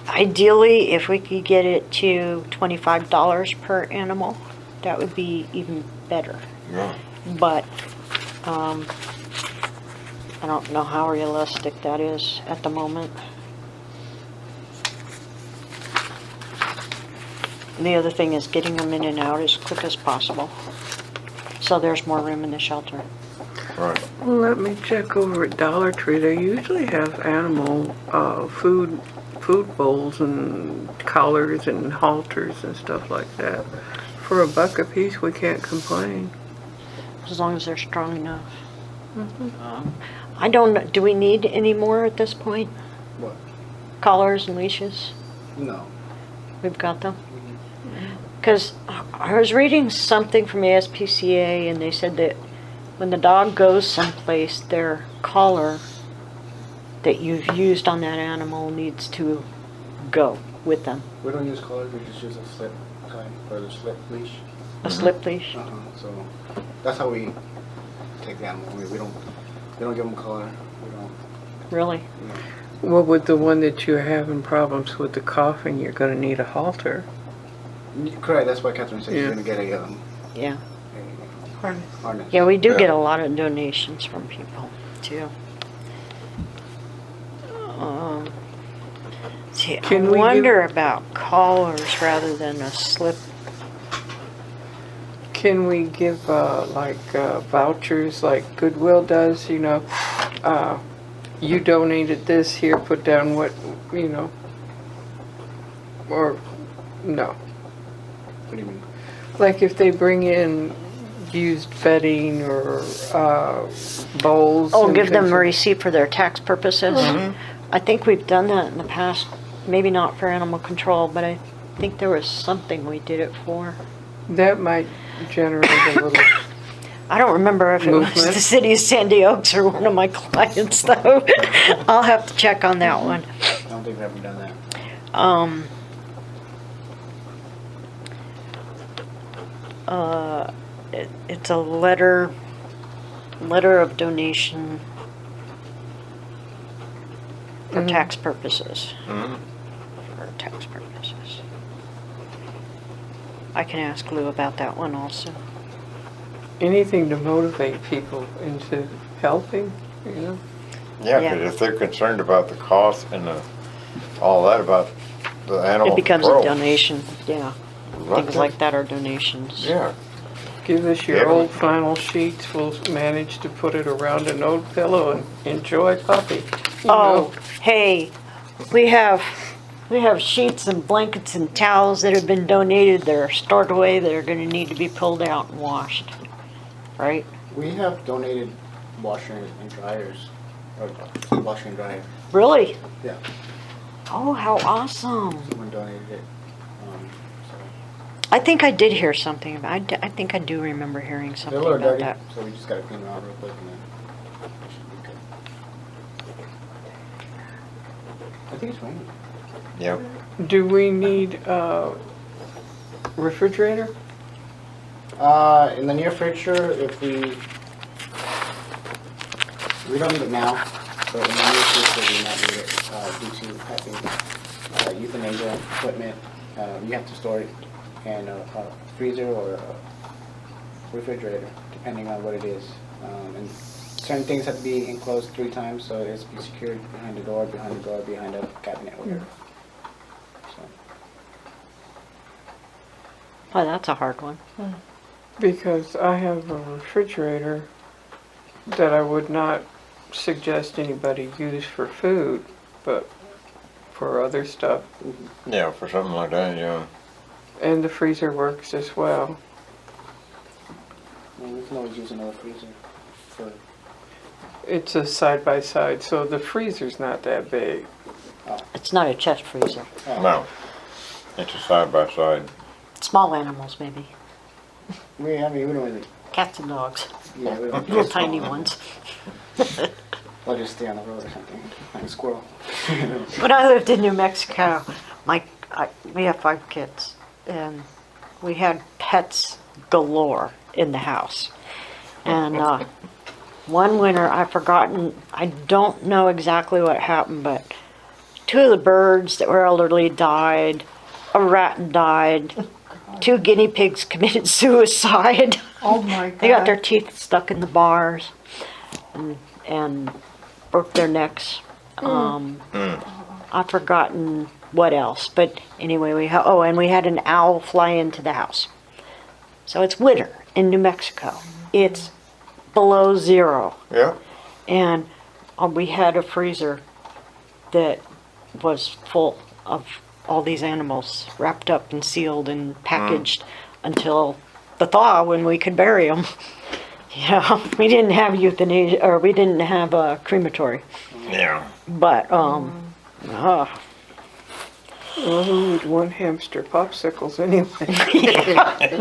Speaker 1: Ideally, if we could get it to $25 per animal, that would be even better.
Speaker 5: Yeah.
Speaker 1: But I don't know how realistic that is at the moment. The other thing is getting them in and out as quick as possible, so there's more room in the shelter.
Speaker 5: Right.
Speaker 6: Well, let me check over at Dollar Tree. They usually have animal food bowls and collars and halters and stuff like that. For $1 a piece, we can't complain.
Speaker 1: As long as they're strong enough. I don't know, do we need any more at this point?
Speaker 7: What?
Speaker 1: collars and leashes?
Speaker 4: No.
Speaker 1: We've got them? Because I was reading something from the SPCA and they said that when the dog goes someplace, their collar that you've used on that animal needs to go with them.
Speaker 7: We don't use collars, we just use a slip tie or the slip leash.
Speaker 1: A slip leash?
Speaker 7: So that's how we take the animal. I mean, we don't give them a collar. We don't.
Speaker 1: Really?
Speaker 6: Well, with the one that you're having problems with the coughing, you're gonna need a halter.
Speaker 7: Correct. That's why Catherine said
Speaker 6: Yeah.
Speaker 7: you're gonna get a
Speaker 1: Yeah.
Speaker 7: harness.
Speaker 1: Yeah, we do
Speaker 5: Yeah.
Speaker 1: get a lot of donations from people too. See,
Speaker 6: Can
Speaker 1: I
Speaker 6: we
Speaker 1: wonder about collars rather than a slip.
Speaker 6: Can we give vouchers like Goodwill does, you know? You donated this, here, put down what, you know, or no.
Speaker 7: What do you mean?
Speaker 6: Like if they bring in used bedding or bowls.
Speaker 1: Oh,
Speaker 6: and
Speaker 1: give them
Speaker 6: things
Speaker 1: a
Speaker 6: like-
Speaker 1: receipt for their tax purposes. I think we've done that in the past. Maybe not for animal control, but I think there was something we did it for.
Speaker 6: That might generate a little.
Speaker 1: I don't remember if it was
Speaker 6: Movement.
Speaker 1: the city of Sandy Oaks or one of my clients, though. I'll have to check on that one.
Speaker 4: I don't think we've ever done that.
Speaker 1: It's a letter of donation for tax purposes. For tax purposes. I can ask Lou about that one also.
Speaker 6: Anything to motivate people into helping, you know?
Speaker 5: Yeah,
Speaker 1: Yeah.
Speaker 5: because if they're concerned about the cost and all that about the animal
Speaker 1: It becomes a
Speaker 5: control,
Speaker 1: donation, yeah.
Speaker 5: let
Speaker 1: Things
Speaker 5: them-
Speaker 1: like that are donations.
Speaker 5: Yeah,
Speaker 6: Give us your
Speaker 5: Yeah.
Speaker 6: old flannel sheets, we'll manage to put it around an old pillow and enjoy puppy. you
Speaker 1: Oh,
Speaker 6: know?
Speaker 1: hey, we have sheets and blankets and towels that have been donated. They're stored away. They're going to need to be pulled out and washed, right?
Speaker 4: We have donated washer and dryers. Or washer and dryer.
Speaker 1: Really?
Speaker 4: Yeah.
Speaker 1: Oh, how awesome!
Speaker 4: Someone donated it. So
Speaker 1: I think I did hear something about. I think I do remember hearing
Speaker 4: they're a
Speaker 1: something
Speaker 4: little
Speaker 1: about
Speaker 4: dirty,
Speaker 1: that.
Speaker 4: so we just gotta clean them out real quick and then it should be good. I think it's raining.
Speaker 5: yep.
Speaker 6: Do we need a refrigerator?
Speaker 4: In the near future, if we don't need it now, but in the near future we might need it due to having euthanasia equipment. You have to store it in a freezer or a refrigerator, depending on what it is. And certain things have to be enclosed 3 times, so it has to be secured behind the door, behind a cabinet, whatever. So.
Speaker 1: Oh, that's a hard one.
Speaker 6: Because I have a refrigerator that I would not suggest anybody use for food, but for other stuff.
Speaker 5: Yeah, for something like that, yeah.
Speaker 6: And the freezer works as well.
Speaker 4: Well, we can always use another freezer for.
Speaker 6: It's a side by side, so the freezer's not that big.
Speaker 1: It's not a chest freezer.
Speaker 5: No, it's a side by side.
Speaker 1: Small animals, maybe.
Speaker 4: We don't really.
Speaker 1: Cats and dogs.
Speaker 4: Yeah, we don't.
Speaker 1: Little tiny ones.
Speaker 4: I'll just stay on the road or something, like a squirrel.
Speaker 1: When I lived in New Mexico, we have 5 kids, and we had pets galore in the house. And one winter, I've forgotten, I don't know exactly what happened, but 2 of the birds that were elderly died, a rat died, 2 guinea pigs committed suicide.
Speaker 3: Oh my god.
Speaker 1: They got their teeth stuck in the bars and broke their necks. I've forgotten what else, but anyway, and we had an owl fly into the house. So it's winter in New Mexico. It's below 0.
Speaker 5: Yeah,
Speaker 1: And we had a freezer that was full of all these animals wrapped up and sealed and packaged until the thaw when we could bury them. Yeah, we didn't have euthanasia, or we didn't have a crematory.
Speaker 5: yeah.
Speaker 1: But,
Speaker 6: Well, who would want hamster popsicles anyway?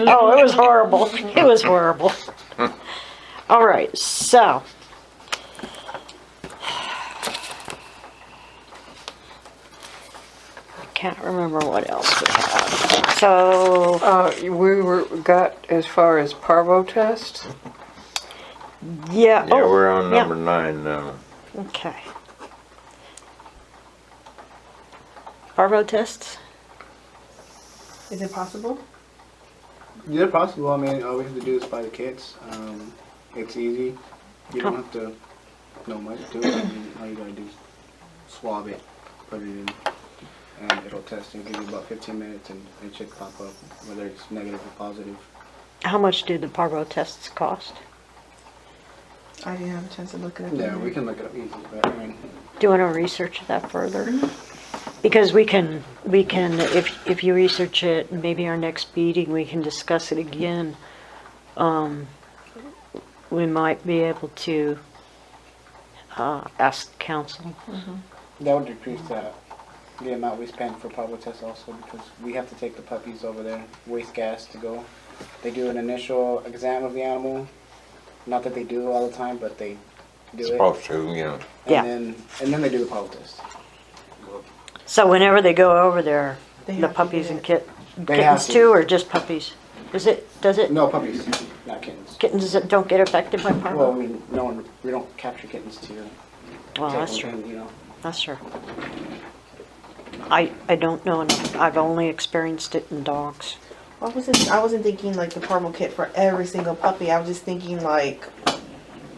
Speaker 1: Oh, it was horrible. It was horrible. All right, so. I can't remember what else we had. So,
Speaker 6: Got as far as parvo test.
Speaker 1: yeah.
Speaker 5: Yeah,
Speaker 1: oh,
Speaker 5: we're on
Speaker 1: yeah.
Speaker 5: number 9 now.
Speaker 1: Okay. Parvo tests?
Speaker 3: Is it possible?
Speaker 7: Yeah, possible. I mean, all we have to do is buy the kits. It's easy. You don't have to know much to it. I mean, all you gotta do is swab it, put it in, and it'll test. It'll give you about 15 minutes, and it should pop up whether it's negative or positive.
Speaker 1: How much do the parvo tests cost?
Speaker 3: I didn't have a chance to look it up.
Speaker 7: Yeah,
Speaker 3: either.
Speaker 7: we can look it up easy, but I mean,
Speaker 1: Do you want to research that further? Because we can, if you research it, maybe our next meeting, we can discuss it again. We might be able to ask council.
Speaker 7: that would decrease the amount we spend for parvo tests also, because we have to take the puppies over there, waste gas to go. They do an initial exam of the animal. Not that they do all the time, but they do it.
Speaker 5: Supposed to, you know.
Speaker 1: Yeah.
Speaker 7: And then they do the parvo test.
Speaker 1: So whenever they go over there,
Speaker 3: They
Speaker 1: the
Speaker 3: have to
Speaker 1: puppies
Speaker 3: get
Speaker 1: and
Speaker 3: it.
Speaker 7: They have
Speaker 1: kittens
Speaker 7: to.
Speaker 1: too, or just puppies? Does it,
Speaker 7: No puppies, not kittens.
Speaker 1: kittens that don't get affected by
Speaker 7: Well, I
Speaker 1: parvo?
Speaker 7: mean, we don't capture kittens to
Speaker 1: Well,
Speaker 7: take
Speaker 1: that's
Speaker 7: them
Speaker 1: true,
Speaker 7: in, you know.
Speaker 1: that's true. I don't know enough. I've only experienced it in dogs.
Speaker 3: I wasn't thinking like the parvo kit for every single puppy. I was just thinking like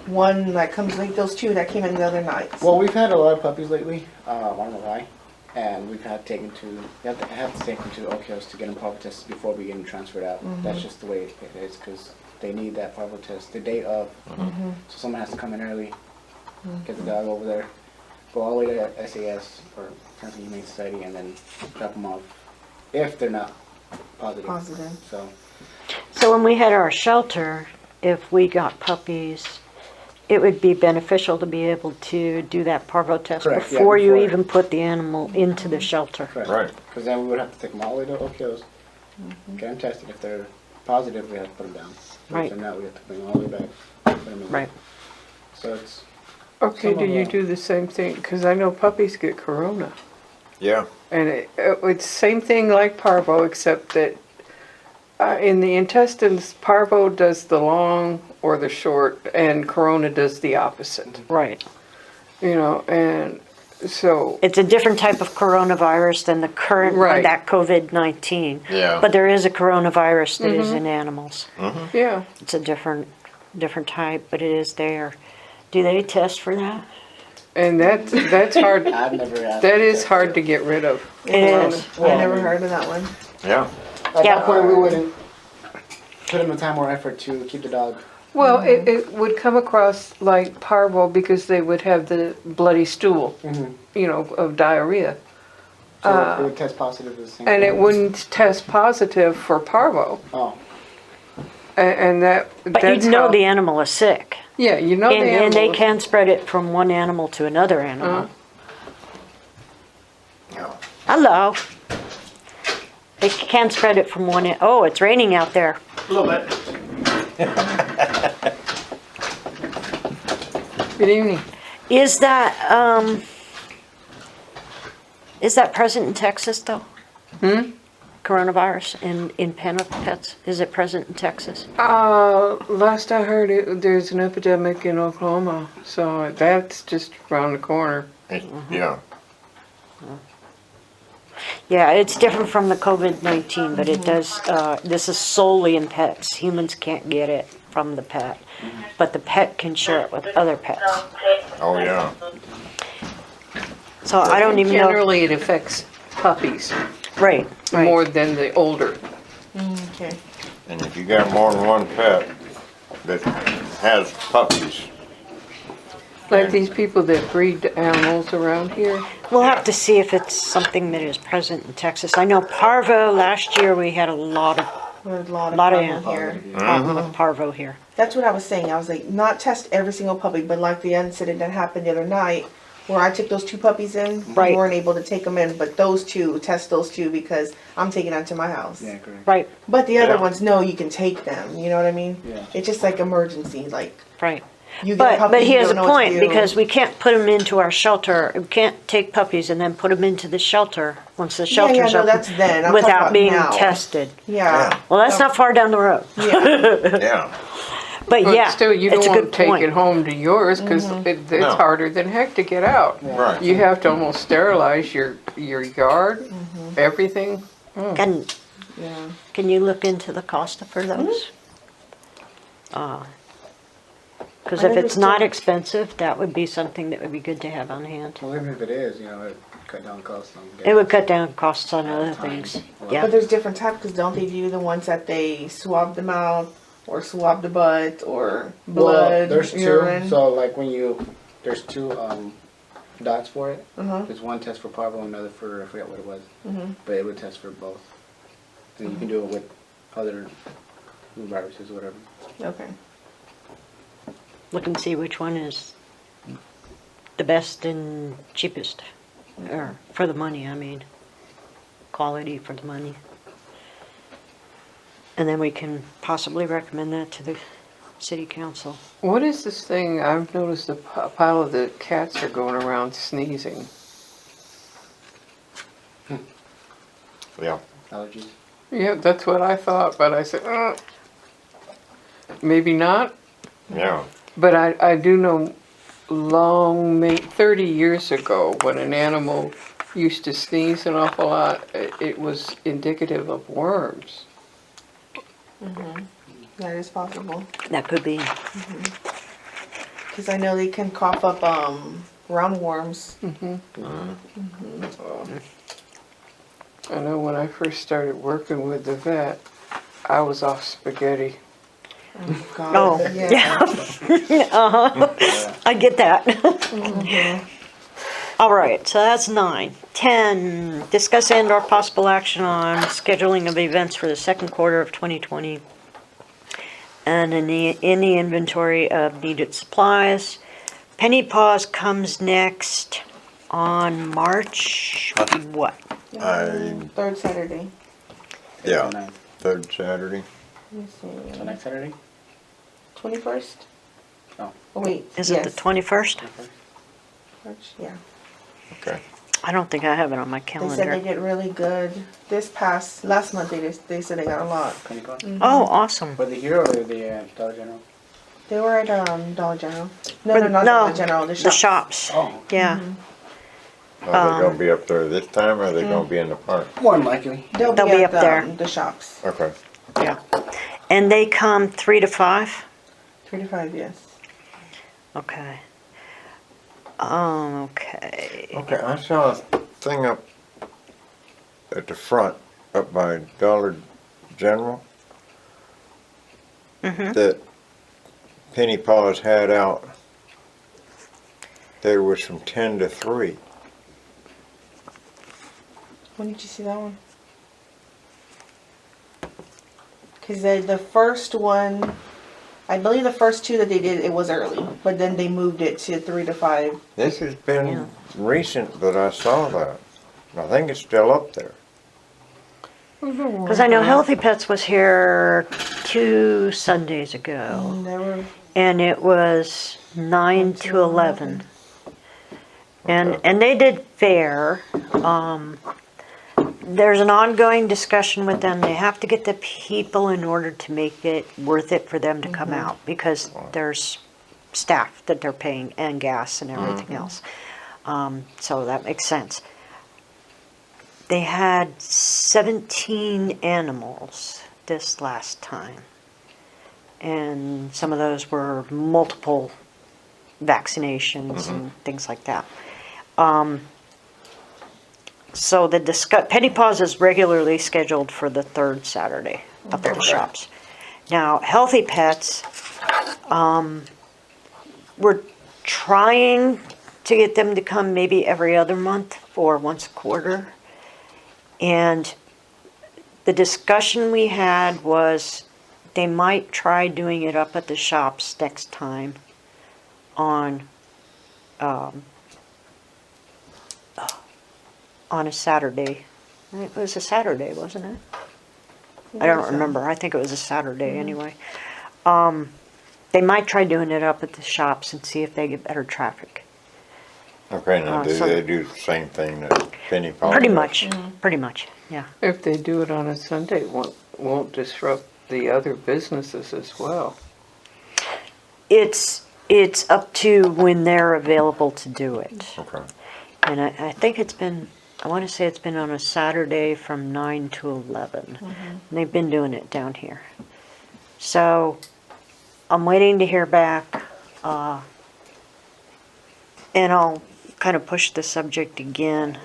Speaker 3: one that comes like those two that came in the other night.
Speaker 7: Well, we've had a lot of puppies lately. I don't know why. And we've had taken to, have to take them to Okios to get them parvo tested before we get them transferred out. That's just the way it is, because they need that parvo test the day of. So someone has to come in early, get the dog over there, go all the way to SAS, or Kansas Humane Society, and then drop them off if they're not positive.
Speaker 3: Positive.
Speaker 1: So when we had our shelter, if we got puppies, it would be beneficial to be able to do that parvo test
Speaker 7: Correct, yeah,
Speaker 1: before you
Speaker 7: before.
Speaker 1: even put the animal into the shelter.
Speaker 7: Correct.
Speaker 5: Right.
Speaker 7: Because then we would have to take them all the way to Okios, get them tested. If they're positive, we have to put them down.
Speaker 1: Right.
Speaker 7: If they're not, we have to bring them all the way back. Put them in.
Speaker 1: Right.
Speaker 7: So it's,
Speaker 6: Okay,
Speaker 7: Some
Speaker 6: do
Speaker 7: of
Speaker 6: you
Speaker 7: the-
Speaker 6: do the same thing? Because I know puppies get corona.
Speaker 5: Yeah.
Speaker 6: And it's same thing like parvo, except that in the intestines, parvo does the long or the short, and corona does the opposite.
Speaker 1: Right.
Speaker 6: You know, and so
Speaker 1: It's a different type of coronavirus than the current one,
Speaker 6: Right.
Speaker 1: that COVID-19.
Speaker 5: Yeah.
Speaker 1: But there is a coronavirus that is in animals.
Speaker 6: yeah,
Speaker 1: It's a different type, but it is there. Do they test for that?
Speaker 6: and that's hard.
Speaker 7: I've never asked.
Speaker 6: That is hard to get rid of.
Speaker 1: It is.
Speaker 3: I never heard of that one.
Speaker 5: Yeah.
Speaker 7: At
Speaker 1: Yeah.
Speaker 7: that point, we wouldn't put in the time or effort to keep the dog.
Speaker 6: Well, it would come across like parvo because they would have the bloody stool, you know, of diarrhea.
Speaker 7: So it would test positive the same.
Speaker 6: And
Speaker 7: thing.
Speaker 6: it wouldn't test positive for parvo.
Speaker 7: Oh,
Speaker 6: And
Speaker 1: But
Speaker 6: that's
Speaker 1: you know
Speaker 6: how,
Speaker 1: the animal is sick.
Speaker 6: Yeah, you know the
Speaker 1: And they
Speaker 6: animal.
Speaker 1: can spread it from one animal to another animal. Hello. They can spread it from one, oh, it's raining out there.
Speaker 7: a little bit.
Speaker 6: Good evening.
Speaker 1: Is that present in Texas though? Coronavirus in pen of pets, is it present in Texas?
Speaker 6: Last I heard, there's an epidemic in Oklahoma, so that's just around the corner.
Speaker 5: Yeah.
Speaker 1: Yeah, it's different from the COVID-19, but it does, this is solely in pets. Humans can't get it from the pet, but the pet can share it with other pets.
Speaker 5: Oh, yeah.
Speaker 1: So I don't even know.
Speaker 6: Generally, it affects puppies
Speaker 1: Right, right.
Speaker 6: more than the older.
Speaker 3: Okay.
Speaker 5: And if you got more than one pet that has puppies,
Speaker 6: Like these people that breed animals around here.
Speaker 1: We'll have to see if it's something that is present in Texas. I know parvo, last year we had a lot of
Speaker 3: There's a lot of
Speaker 1: Lot of
Speaker 3: problem here.
Speaker 1: problem with parvo here.
Speaker 3: That's what I was saying. I was like, not test every single puppy, but like the incident that happened the other night, where I took those 2 puppies in,
Speaker 1: Right.
Speaker 3: we weren't able to take them in, but those 2, test those 2 because I'm taking them to my house.
Speaker 7: Yeah, correct.
Speaker 1: Right,
Speaker 3: But the other
Speaker 5: Yeah.
Speaker 3: ones, no, you can take them. You know what I mean?
Speaker 7: Yeah.
Speaker 3: It's just like emergency, like
Speaker 1: right.
Speaker 3: you get a puppy,
Speaker 1: But he
Speaker 3: you
Speaker 1: has a
Speaker 3: don't know what to
Speaker 1: point,
Speaker 3: do.
Speaker 1: because we can't put them into our shelter, we can't take puppies and then put them into the shelter once the
Speaker 3: yeah,
Speaker 1: shelter's
Speaker 3: no,
Speaker 1: open.
Speaker 3: that's then. I'm talking
Speaker 1: Without
Speaker 3: about
Speaker 1: being
Speaker 3: now.
Speaker 1: tested.
Speaker 3: Yeah.
Speaker 1: Well, that's not far down the road,
Speaker 3: Yeah.
Speaker 5: Yeah,
Speaker 1: but
Speaker 6: But
Speaker 1: yeah,
Speaker 6: still, you
Speaker 1: it's
Speaker 6: don't
Speaker 1: a
Speaker 6: want
Speaker 1: good
Speaker 6: to take
Speaker 1: point.
Speaker 6: it home to yours because it's
Speaker 5: No.
Speaker 6: harder than heck to get out.
Speaker 5: right.
Speaker 6: You have to almost sterilize your yard, everything.
Speaker 1: Can,
Speaker 3: Yeah.
Speaker 1: can you look into the cost for those? Because
Speaker 3: I
Speaker 1: if it's not
Speaker 3: understand.
Speaker 1: expensive, that would be something that would be good to have on hand.
Speaker 7: Well, even if it is, it cut down costs on
Speaker 1: It would cut down costs on other things, yeah.
Speaker 3: But there's different types because don't they do the ones that they swab the mouth or swab the butt or blood,
Speaker 7: Well, there's
Speaker 3: urine?
Speaker 7: 2. So like there's 2 dots for it.
Speaker 3: Uh-huh.
Speaker 7: There's one test for parvo, another for I forget what it was,
Speaker 3: Mhm.
Speaker 7: but it would test for both. And you can do it with other viruses or whatever.
Speaker 3: Okay.
Speaker 1: Look and see which one is the best and cheapest, or for the money, I mean. Quality for the money. And then we can possibly recommend that to the city council.
Speaker 6: What is this thing? I've noticed a pile of the cats are going around sneezing.
Speaker 5: Yeah,
Speaker 7: Allergies.
Speaker 6: Yeah, that's what I thought, but I said, maybe not.
Speaker 5: yeah.
Speaker 6: But I do know 30 years ago, when an animal used to sneeze an awful lot, it was indicative of worms.
Speaker 3: That is possible.
Speaker 1: That could be,
Speaker 3: Because I know they can cough up roundworms.
Speaker 6: I know when I first started working with the vet, I was off spaghetti.
Speaker 3: God.
Speaker 1: oh, yeah. I get that. All right, so that's 9. 10, discuss and/or possible action on scheduling of events for the second quarter of 2020. And in the inventory of needed supplies. Penny Paws comes next on March, what?
Speaker 3: Third Saturday.
Speaker 5: Yeah.
Speaker 7: 9th.
Speaker 5: 3rd Saturday.
Speaker 3: Let me see.
Speaker 7: So next Saturday?
Speaker 3: 21st?
Speaker 7: Oh.
Speaker 3: Oh, wait.
Speaker 1: Is
Speaker 3: yes.
Speaker 1: it the 21st?
Speaker 3: March, yeah.
Speaker 5: Okay.
Speaker 1: I don't think I have it on my
Speaker 3: They said
Speaker 1: calendar.
Speaker 3: they get really good. Last month they said they got a lot.
Speaker 7: Penny Paws?
Speaker 1: Oh, awesome.
Speaker 7: For the Hero or the Dollar General?
Speaker 3: They were at Dollar General. No,
Speaker 1: But
Speaker 3: no, not
Speaker 1: no,
Speaker 3: Dollar General. The
Speaker 1: The
Speaker 3: shop.
Speaker 1: shops,
Speaker 7: Oh.
Speaker 1: yeah.
Speaker 5: Are they gonna be up there this time, or are they gonna be in the park?
Speaker 7: More than likely.
Speaker 3: They'll
Speaker 1: They'll
Speaker 3: be
Speaker 1: be
Speaker 3: at
Speaker 1: up there.
Speaker 3: the shops.
Speaker 5: Okay.
Speaker 1: Yeah. And they come 3 to 5?
Speaker 3: 3 to 5, yes.
Speaker 1: Okay. Okay.
Speaker 5: Okay, I saw a thing up at the front, up by Dollar General, that Penny Paws had out. There was from 10 to 3.
Speaker 3: When did you see that one? Because the first one, I believe the first 2 that they did, it was early. But then they moved it to 3 to 5.
Speaker 5: This has been
Speaker 1: Yeah.
Speaker 5: recent that I saw that. I think it's still up there.
Speaker 1: Because I know Healthy Pets was here 2 Sundays ago,
Speaker 3: And they were,
Speaker 1: and it was 9 to 11.
Speaker 5: Okay.
Speaker 1: And they did fair. There's an ongoing discussion with them. They have to get the people in order to make it worth it for them to come out, because there's staff that they're paying and gas and everything else. So that makes sense. They had 17 animals this last time. And some of those were multiple vaccinations and things like that. So the Penny Paws is regularly scheduled for the 3rd Saturday up at the shops. Now, Healthy Pets, we're trying to get them to come maybe every other month or once a quarter. And the discussion we had was they might try doing it up at the shops next time on on a Saturday. It was a Saturday, wasn't it? I don't remember. I think it was a Saturday anyway. They might try doing it up at the shops and see if they get better traffic.
Speaker 5: Okay, now do
Speaker 1: so-
Speaker 5: they do the same thing that Penny Pond
Speaker 1: Pretty
Speaker 5: does?
Speaker 1: much, pretty much, yeah.
Speaker 6: If they do it on a Sunday, it won't disrupt the other businesses as well.
Speaker 1: It's up to when they're available to do it.
Speaker 5: Okay.
Speaker 1: And I think I want to say it's been on a Saturday from 9 to 11. And they've been doing it down here. So I'm waiting to hear back. And I'll kind of push the subject again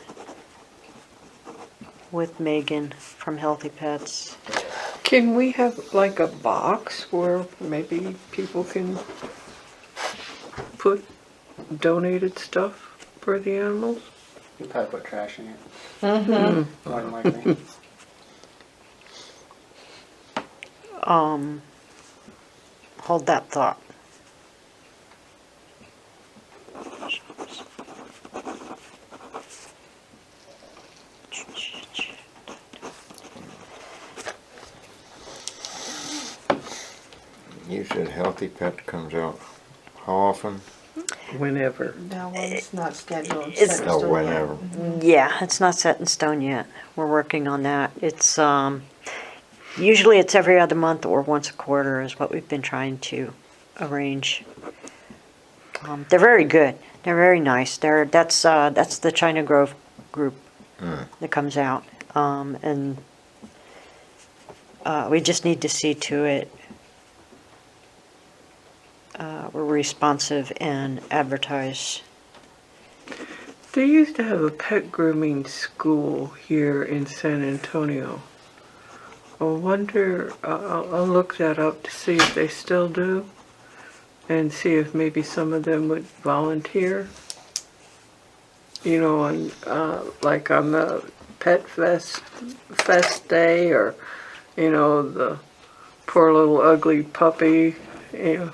Speaker 1: with Megan from Healthy Pets.
Speaker 6: Can we have like a box where maybe people can put donated stuff for the animals?
Speaker 7: You probably put trash in it. More than likely.
Speaker 1: Hold that thought.
Speaker 5: You said Healthy Pet comes out how often?
Speaker 6: Whenever.
Speaker 3: That one's not scheduled.
Speaker 1: It's-
Speaker 3: set in
Speaker 5: Oh,
Speaker 3: stone yet.
Speaker 5: whenever.
Speaker 1: Yeah, it's not set in stone yet. We're working on that. It's usually it's every other month or once a quarter is what we've been trying to arrange. They're very good. They're very nice. That's the China Grove group that comes out, and we just need to see to it we're responsive and advertise.
Speaker 6: They used to have a pet grooming school here in San Antonio. I wonder, I'll look that up to see if they still do and see if maybe some of them would volunteer. You know, on, like on the Pet Fest Day, or, you know, the poor little ugly puppy, you know.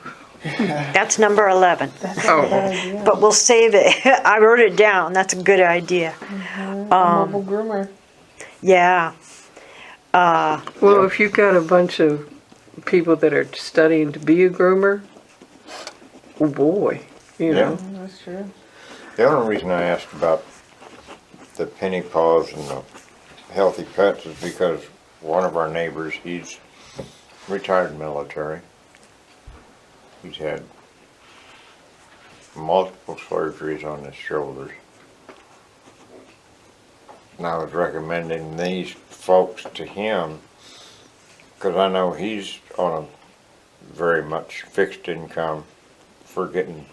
Speaker 1: That's number 11.
Speaker 6: Oh,
Speaker 1: But we'll save it. I wrote it down. That's a good idea.
Speaker 3: Mobile groomer.
Speaker 1: Yeah.
Speaker 6: well, if you've got a bunch of people that are studying to be a groomer, oh boy, you
Speaker 5: Yeah.
Speaker 6: know.
Speaker 3: That's true.
Speaker 5: The only reason I asked about the penny paws and the Healthy Pets is because one of our neighbors, he's retired military. He's had multiple surgeries on his shoulders. And I was recommending these folks to him because I know he's on a very much fixed income for getting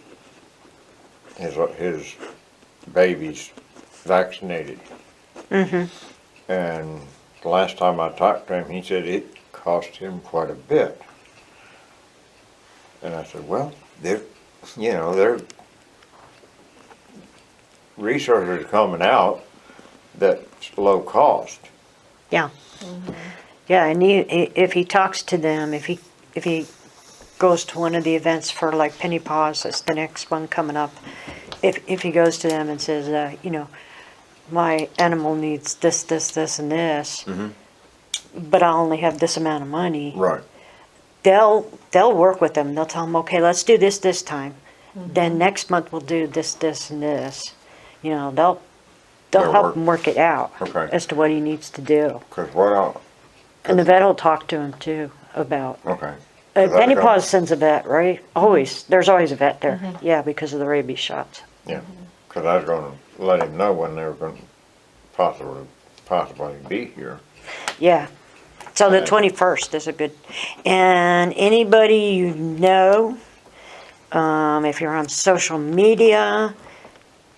Speaker 5: his babies vaccinated. And the last time I talked to him, he said it cost him quite a bit. And I said, well, there resources are coming out that's low cost.
Speaker 1: Yeah. Yeah, and if he talks to them, if he goes to one of the events for like Penny Paws, that's the next one coming up. If he goes to them and says, you know, my animal needs this, and this, but I only have this amount of money.
Speaker 5: Right.
Speaker 1: They'll work with them. They'll tell them, okay, let's do this time. Then next month we'll do this, and this. You know, they'll
Speaker 5: They'll
Speaker 1: help
Speaker 5: work.
Speaker 1: him work it out
Speaker 5: Okay.
Speaker 1: as to what he needs to do.
Speaker 5: Because what else?
Speaker 1: And the vet will talk to him too about.
Speaker 5: Okay. Is that
Speaker 1: Penny
Speaker 5: a-
Speaker 1: Paws sends a vet, right? Always. There's always a vet there. Yeah, because of the rabies shots.
Speaker 5: Yeah. Because I was going to let him know when they were going to possibly be here.
Speaker 1: Yeah. So the 21st is a good. And anybody you know, if you're on social media,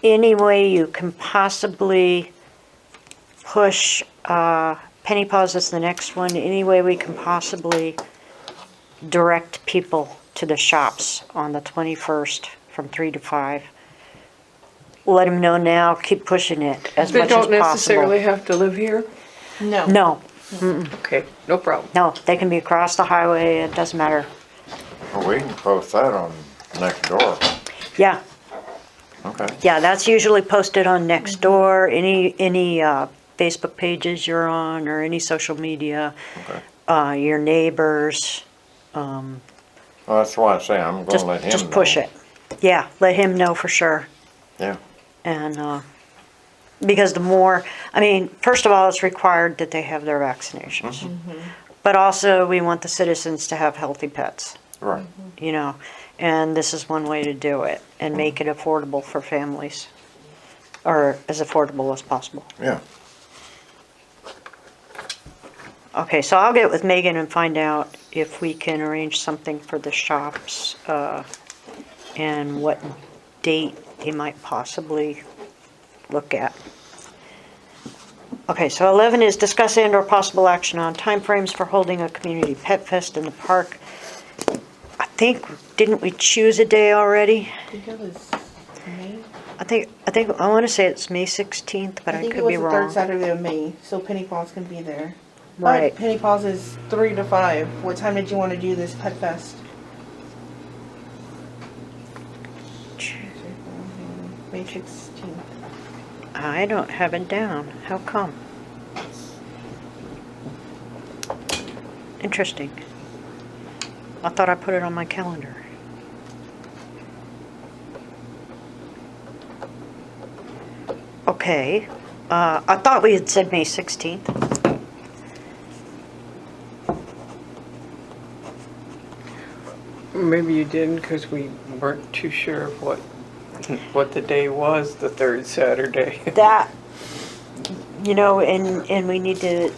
Speaker 1: any way you can possibly push Penny Paws is the next one. Any way we can possibly direct people to the shops on the 21st from 3 to 5. Let them know now. Keep pushing it as
Speaker 6: They
Speaker 1: much as
Speaker 6: don't
Speaker 1: possible.
Speaker 6: necessarily have to live here?
Speaker 3: No.
Speaker 1: No,
Speaker 6: Okay, no problem.
Speaker 1: no. They can be across the highway. It doesn't matter.
Speaker 5: Well, we can post that on next door.
Speaker 1: Yeah.
Speaker 5: Okay.
Speaker 1: Yeah, that's usually posted on Nextdoor, any Facebook pages you're on, or any social media,
Speaker 5: Okay.
Speaker 1: your neighbors.
Speaker 5: Well, that's why I say I'm
Speaker 1: Just,
Speaker 5: gonna let him know.
Speaker 1: just push it. Yeah, let him know for sure.
Speaker 5: Yeah.
Speaker 1: And, because the more, I mean, first of all, it's required that they have their vaccinations. But also, we want the citizens to have healthy pets,
Speaker 5: Right.
Speaker 1: you know, and this is one way to do it and make it affordable for families, or as affordable as possible.
Speaker 5: Yeah.
Speaker 1: Okay, so I'll get with Megan and find out if we can arrange something for the shops, and what date they might possibly look at. Okay, so 11 is discuss and/or possible action on timeframes for holding a community pet fest in the park. I think, didn't we choose a day already?
Speaker 3: I think it was May.
Speaker 1: I want to say it's May 16th, but I
Speaker 3: think it
Speaker 1: could
Speaker 3: was
Speaker 1: be
Speaker 3: the third
Speaker 1: wrong.
Speaker 3: Saturday of May, so Penny Paws can be there.
Speaker 1: Right.
Speaker 3: But Penny Paws is 3 to 5. What time did you want to do this pet fest? May 16th.
Speaker 1: I don't have it down. How come? Interesting. I thought I put it on my calendar. Okay. I thought we had said May 16th.
Speaker 6: Maybe you didn't because we weren't too sure of what the day was, the third Saturday.
Speaker 1: That, you know, and we need to,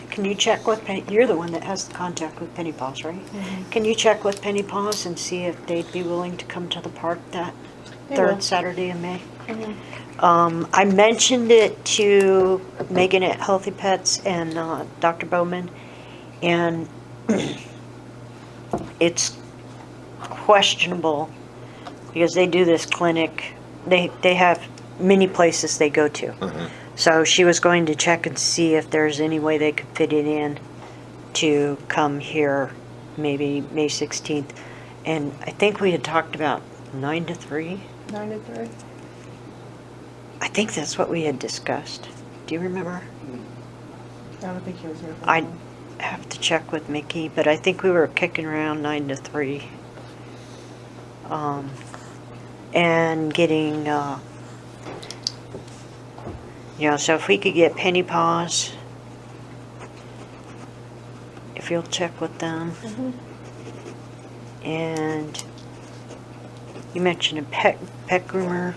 Speaker 1: can you check with Penny, you're the one that has the contact with Penny Paws, right? Can you check with Penny Paws and see if they'd be willing to come to the park that
Speaker 3: They
Speaker 1: third
Speaker 3: will.
Speaker 1: Saturday in May? I mentioned it to Megan at Healthy Pets and Dr. Bowman, and it's questionable because they do this clinic. They have many places they go to. So she was going to check and see if there's any way they could fit it in to come here maybe May 16th. And I think we had talked about 9 to 3.
Speaker 3: 9 to 3.
Speaker 1: I think that's what we had discussed. Do you remember?
Speaker 3: I don't think he was here. For
Speaker 1: I
Speaker 3: long.
Speaker 1: have to check with Mickey, but I think we were kicking around 9 to 3. And getting, so if we could get Penny Paws, if you'll check with them. And you mentioned a pet groomer.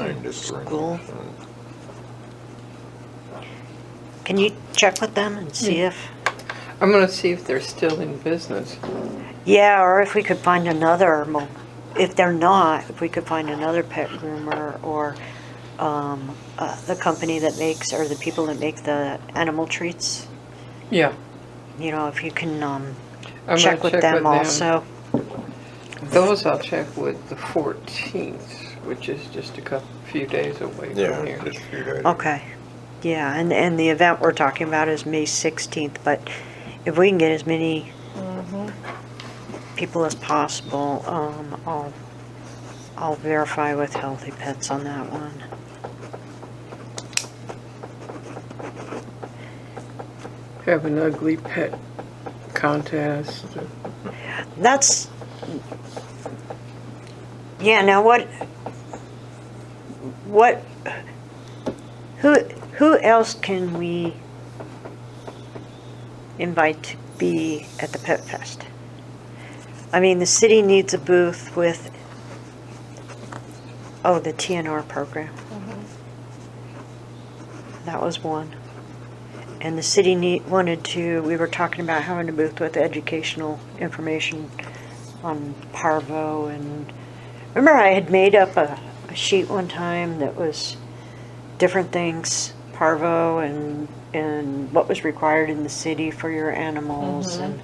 Speaker 5: 9 to 3.
Speaker 1: School. Can you check with them and see if,
Speaker 6: I'm gonna see if they're still in business.
Speaker 1: yeah, or if we could find another, if they're not, if we could find another pet groomer, or the company that makes, or the people that make the animal treats.
Speaker 6: Yeah.
Speaker 1: You know, if you can
Speaker 6: I'm
Speaker 1: check
Speaker 6: gonna
Speaker 1: with them also.
Speaker 6: Those I'll check with the 14th, which is just few days away
Speaker 5: Yeah,
Speaker 6: from here.
Speaker 5: just a few days.
Speaker 1: Okay. Yeah, and the event we're talking about is May 16th, but if we can get as many people as possible, I'll verify with Healthy Pets on that one.
Speaker 6: Have an ugly pet contest.
Speaker 1: That's, yeah, now who else can we invite to be at the Pet Fest? I mean, the city needs a booth with, the TNR program. That was one. And the city we were talking about having a booth with educational information on parvo, and remember I had made up a sheet one time that was different things, parvo and what was required in the city for your animals, and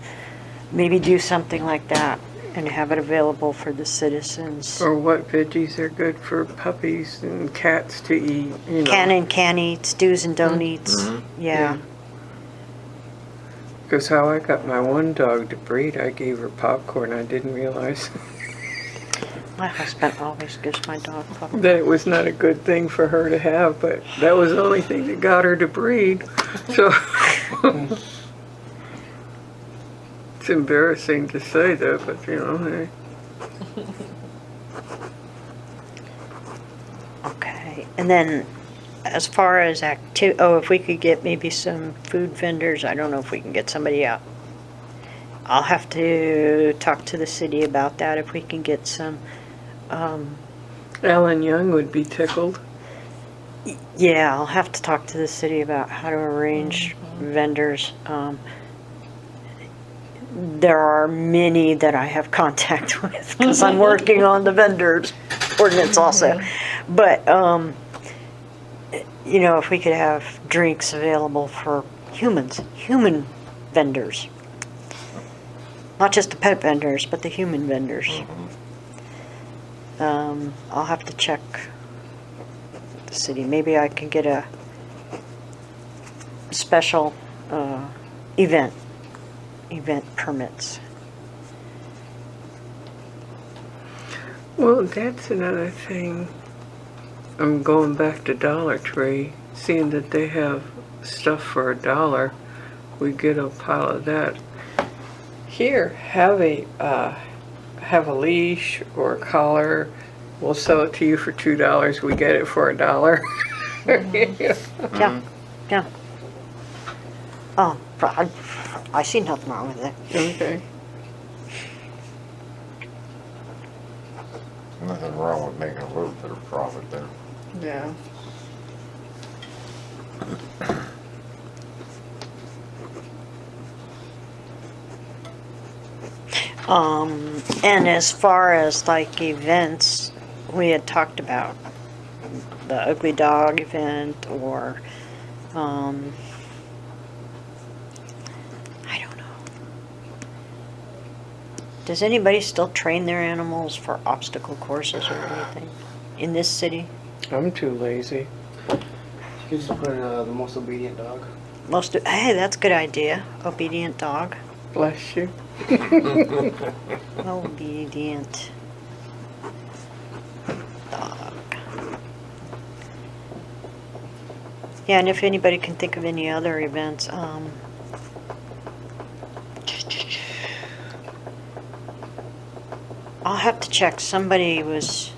Speaker 1: maybe do something like that and have it available for the citizens.
Speaker 6: Or what veggies are good for puppies and cats to eat, you know.
Speaker 1: Can and can't eats, do's and don't eats. Yeah.
Speaker 6: Because how I got my one dog to breed, I gave her popcorn. I didn't realize.
Speaker 1: My husband always gives my dog puppy.
Speaker 6: that it was not a good thing for her to have, but that was the only thing that got her to breed. So it's embarrassing to say that, but you know, hey.
Speaker 1: Okay, and then as far as if we could get maybe some food vendors, I don't know if we can get somebody out. I'll have to talk to the city about that, if we can get some,
Speaker 6: Alan Young would be tickled.
Speaker 1: yeah, I'll have to talk to the city about how to arrange vendors. There are many that I have contact with, because I'm working on the vendors ordinance also. But, you know, if we could have drinks available for human vendors. Not just the pet vendors, but the human vendors. I'll have to check the city. Maybe I can get a special event permits.
Speaker 6: Well, that's another thing. I'm going back to Dollar Tree, seeing that they have stuff for $1. We get a pile of that. Here, have a leash or a collar. We'll sell it to you for $2. We get it for $1.
Speaker 1: Yeah, yeah. Oh, I see nothing wrong with it.
Speaker 6: Okay.
Speaker 5: Nothing wrong with making a little bit of profit there.
Speaker 6: Yeah.
Speaker 1: And as far as like events, we had talked about the Ugly Dog event, or, I don't know. Does anybody still train their animals for obstacle courses or anything in this city?
Speaker 6: I'm too lazy.
Speaker 4: You just put the most obedient dog.
Speaker 1: Hey, that's a good idea. Obedient dog.
Speaker 6: Bless you.
Speaker 1: Obedient dog. Yeah, and if anybody can think of any other events, I'll have to check. Somebody was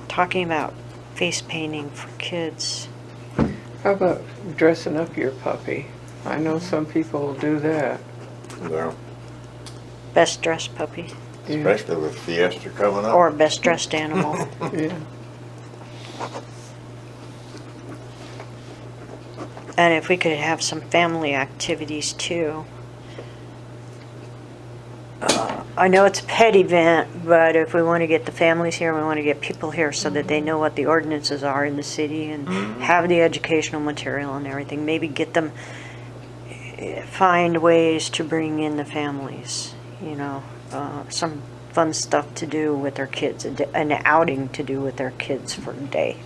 Speaker 1: talking about face painting for kids.
Speaker 6: How about dressing up your puppy? I know some people will do that.
Speaker 5: Yeah.
Speaker 1: Best dressed puppy.
Speaker 6: Yeah.
Speaker 5: Especially with Fiesta coming up.
Speaker 1: Or best dressed animal.
Speaker 6: Yeah.
Speaker 1: And if we could have some family activities too. I know it's a pet event, but if we want to get the families here, we want to get people here so that they know what the ordinances are in the city and have the educational material and everything. Maybe get them, find ways to bring in the families, you know, some fun stuff to do with their kids, an outing to do with their kids for a day.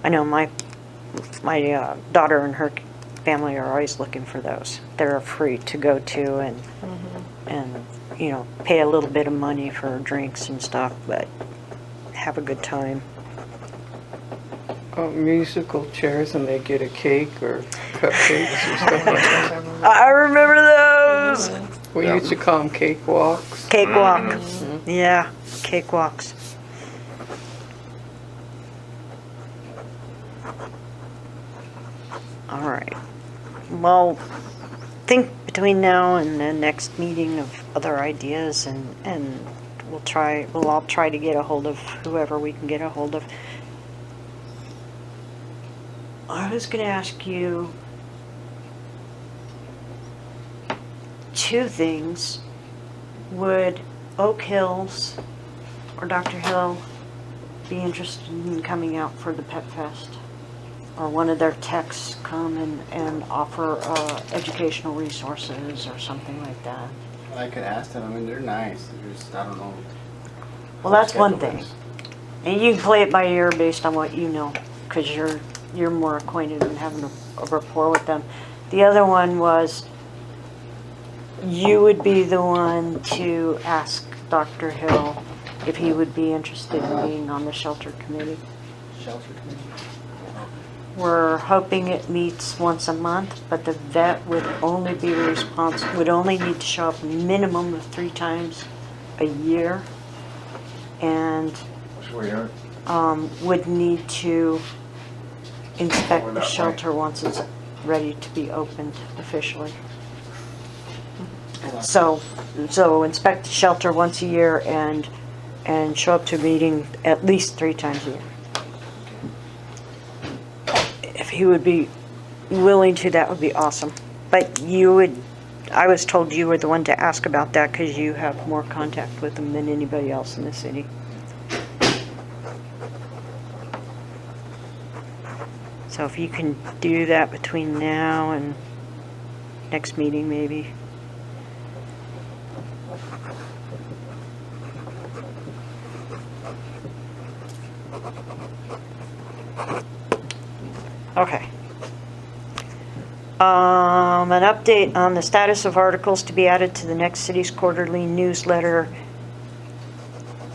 Speaker 1: I know my daughter and her family are always looking for those. They're free to go to and you know, pay a little bit of money for drinks and stuff, but have a good time.
Speaker 6: Musical chairs, and they get a cake or cupcakes or stuff like that.
Speaker 1: I remember those.
Speaker 6: We used to call them cakewalks.
Speaker 1: Cakewalk. Yeah, cakewalks. All right. Well, think between now and the next meeting of other ideas, and we'll all try to get a hold of whoever we can get a hold of. I was going to ask you two things. Would Oak Hills or Dr. Hill be interested in coming out for the Pet Fest? Or one of their techs come and offer educational resources or something like that?
Speaker 7: I could ask them. I mean, they're nice. They're just, I don't know.
Speaker 1: Well, that's one
Speaker 7: Schedule
Speaker 1: thing.
Speaker 7: is.
Speaker 1: And you can play it by ear based on what you know, because you're more acquainted and having a rapport with them. The other one was, you would be the one to ask Dr. Hill if he would be interested in being on the shelter committee.
Speaker 7: Shelter committee.
Speaker 1: We're hoping it meets once a month, but the vet would only be would only need to show up a minimum of 3 times a year, and
Speaker 5: Sweetheart.
Speaker 1: would need to inspect the shelter once it's ready to be opened officially. So inspect the shelter once a year and show up to a meeting at least 3 times a year. If he would be willing to, that would be awesome. But I was told you were the one to ask about that because you have more contact with him than anybody else in the city. So if you can do that between now and next meeting, maybe. Okay. An update on the status of articles to be added to the next city's quarterly newsletter.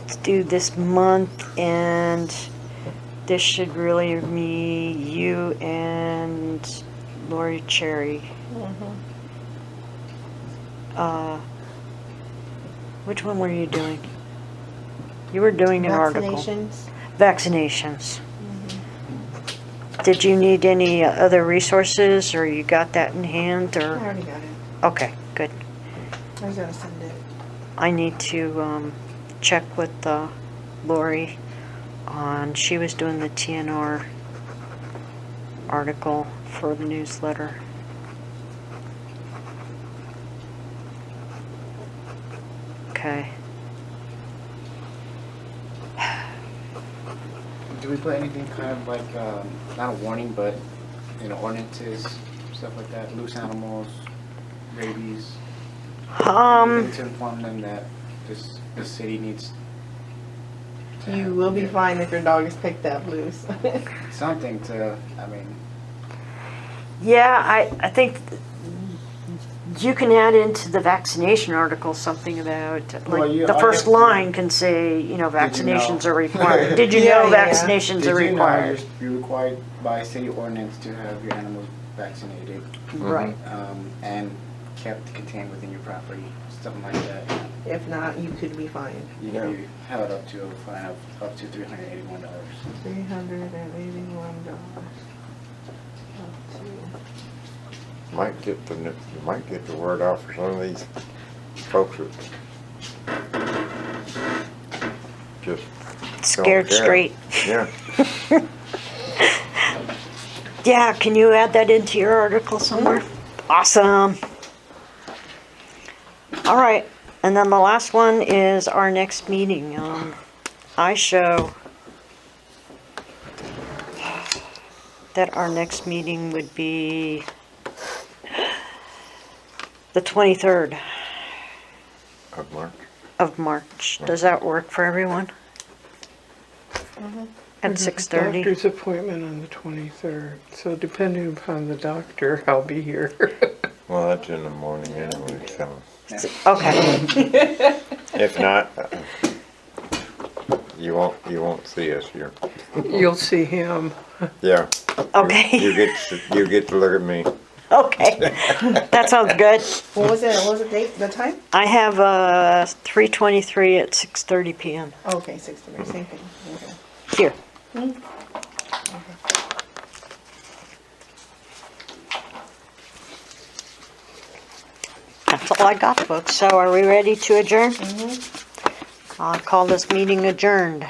Speaker 1: It's due this month, and this should really be you and Lori Cherry. Which one were you doing? You were doing an article.
Speaker 3: Vaccinations.
Speaker 1: Vaccinations. Did you need any other resources, or you got that in hand,
Speaker 3: I
Speaker 1: or?
Speaker 3: already got it.
Speaker 1: Okay, good.
Speaker 3: I was gonna send it.
Speaker 1: I need to check with Lori on, she was doing the TNR article for the newsletter. Okay.
Speaker 7: Do we put anything kind of like, not a warning, but, ordinances, stuff like that, loose animals, rabies? Anything to inform them that this city needs to
Speaker 3: You
Speaker 7: have-
Speaker 3: will be fine if your dog is picked up loose.
Speaker 7: something to,
Speaker 1: Yeah, I think you can add into the vaccination article something about,
Speaker 7: Well,
Speaker 1: like, the first line can say, vaccinations are required. Did you know
Speaker 3: Yeah, yeah, yeah.
Speaker 1: vaccinations are required?
Speaker 7: You're required by city ordinance to have your animals vaccinated,
Speaker 1: Right.
Speaker 7: and kept contained within your property, something like that.
Speaker 3: If not, you could be fined.
Speaker 7: You can be held up to a fine of up to $381.
Speaker 3: $381.
Speaker 5: You might get the word out for some of these folks that just
Speaker 1: Scared
Speaker 5: don't care.
Speaker 1: straight.
Speaker 5: Yeah.
Speaker 1: Yeah, can you add that into your article somewhere? Awesome. All right, and then the last one is our next meeting. I show that our next meeting would be the 23rd
Speaker 5: Of March.
Speaker 1: of March. Does that work for everyone? At 6:30?
Speaker 6: Doctor's appointment on the 23rd, so depending upon the doctor, I'll be here.
Speaker 5: Well, that's in the morning anyway, so.
Speaker 1: Okay,
Speaker 5: If not, you won't see us here.
Speaker 6: You'll see him.
Speaker 5: Yeah.
Speaker 1: okay,
Speaker 5: You get to look at me.
Speaker 1: okay. That sounds good.
Speaker 3: What was it? What was the date? The time?
Speaker 1: I have 3:23 at 6:30 p.m.
Speaker 3: Okay, 60 minutes. Same thing. Okay.
Speaker 1: Here. That's all I got, folks. So are we ready to adjourn? I'll call this meeting adjourned.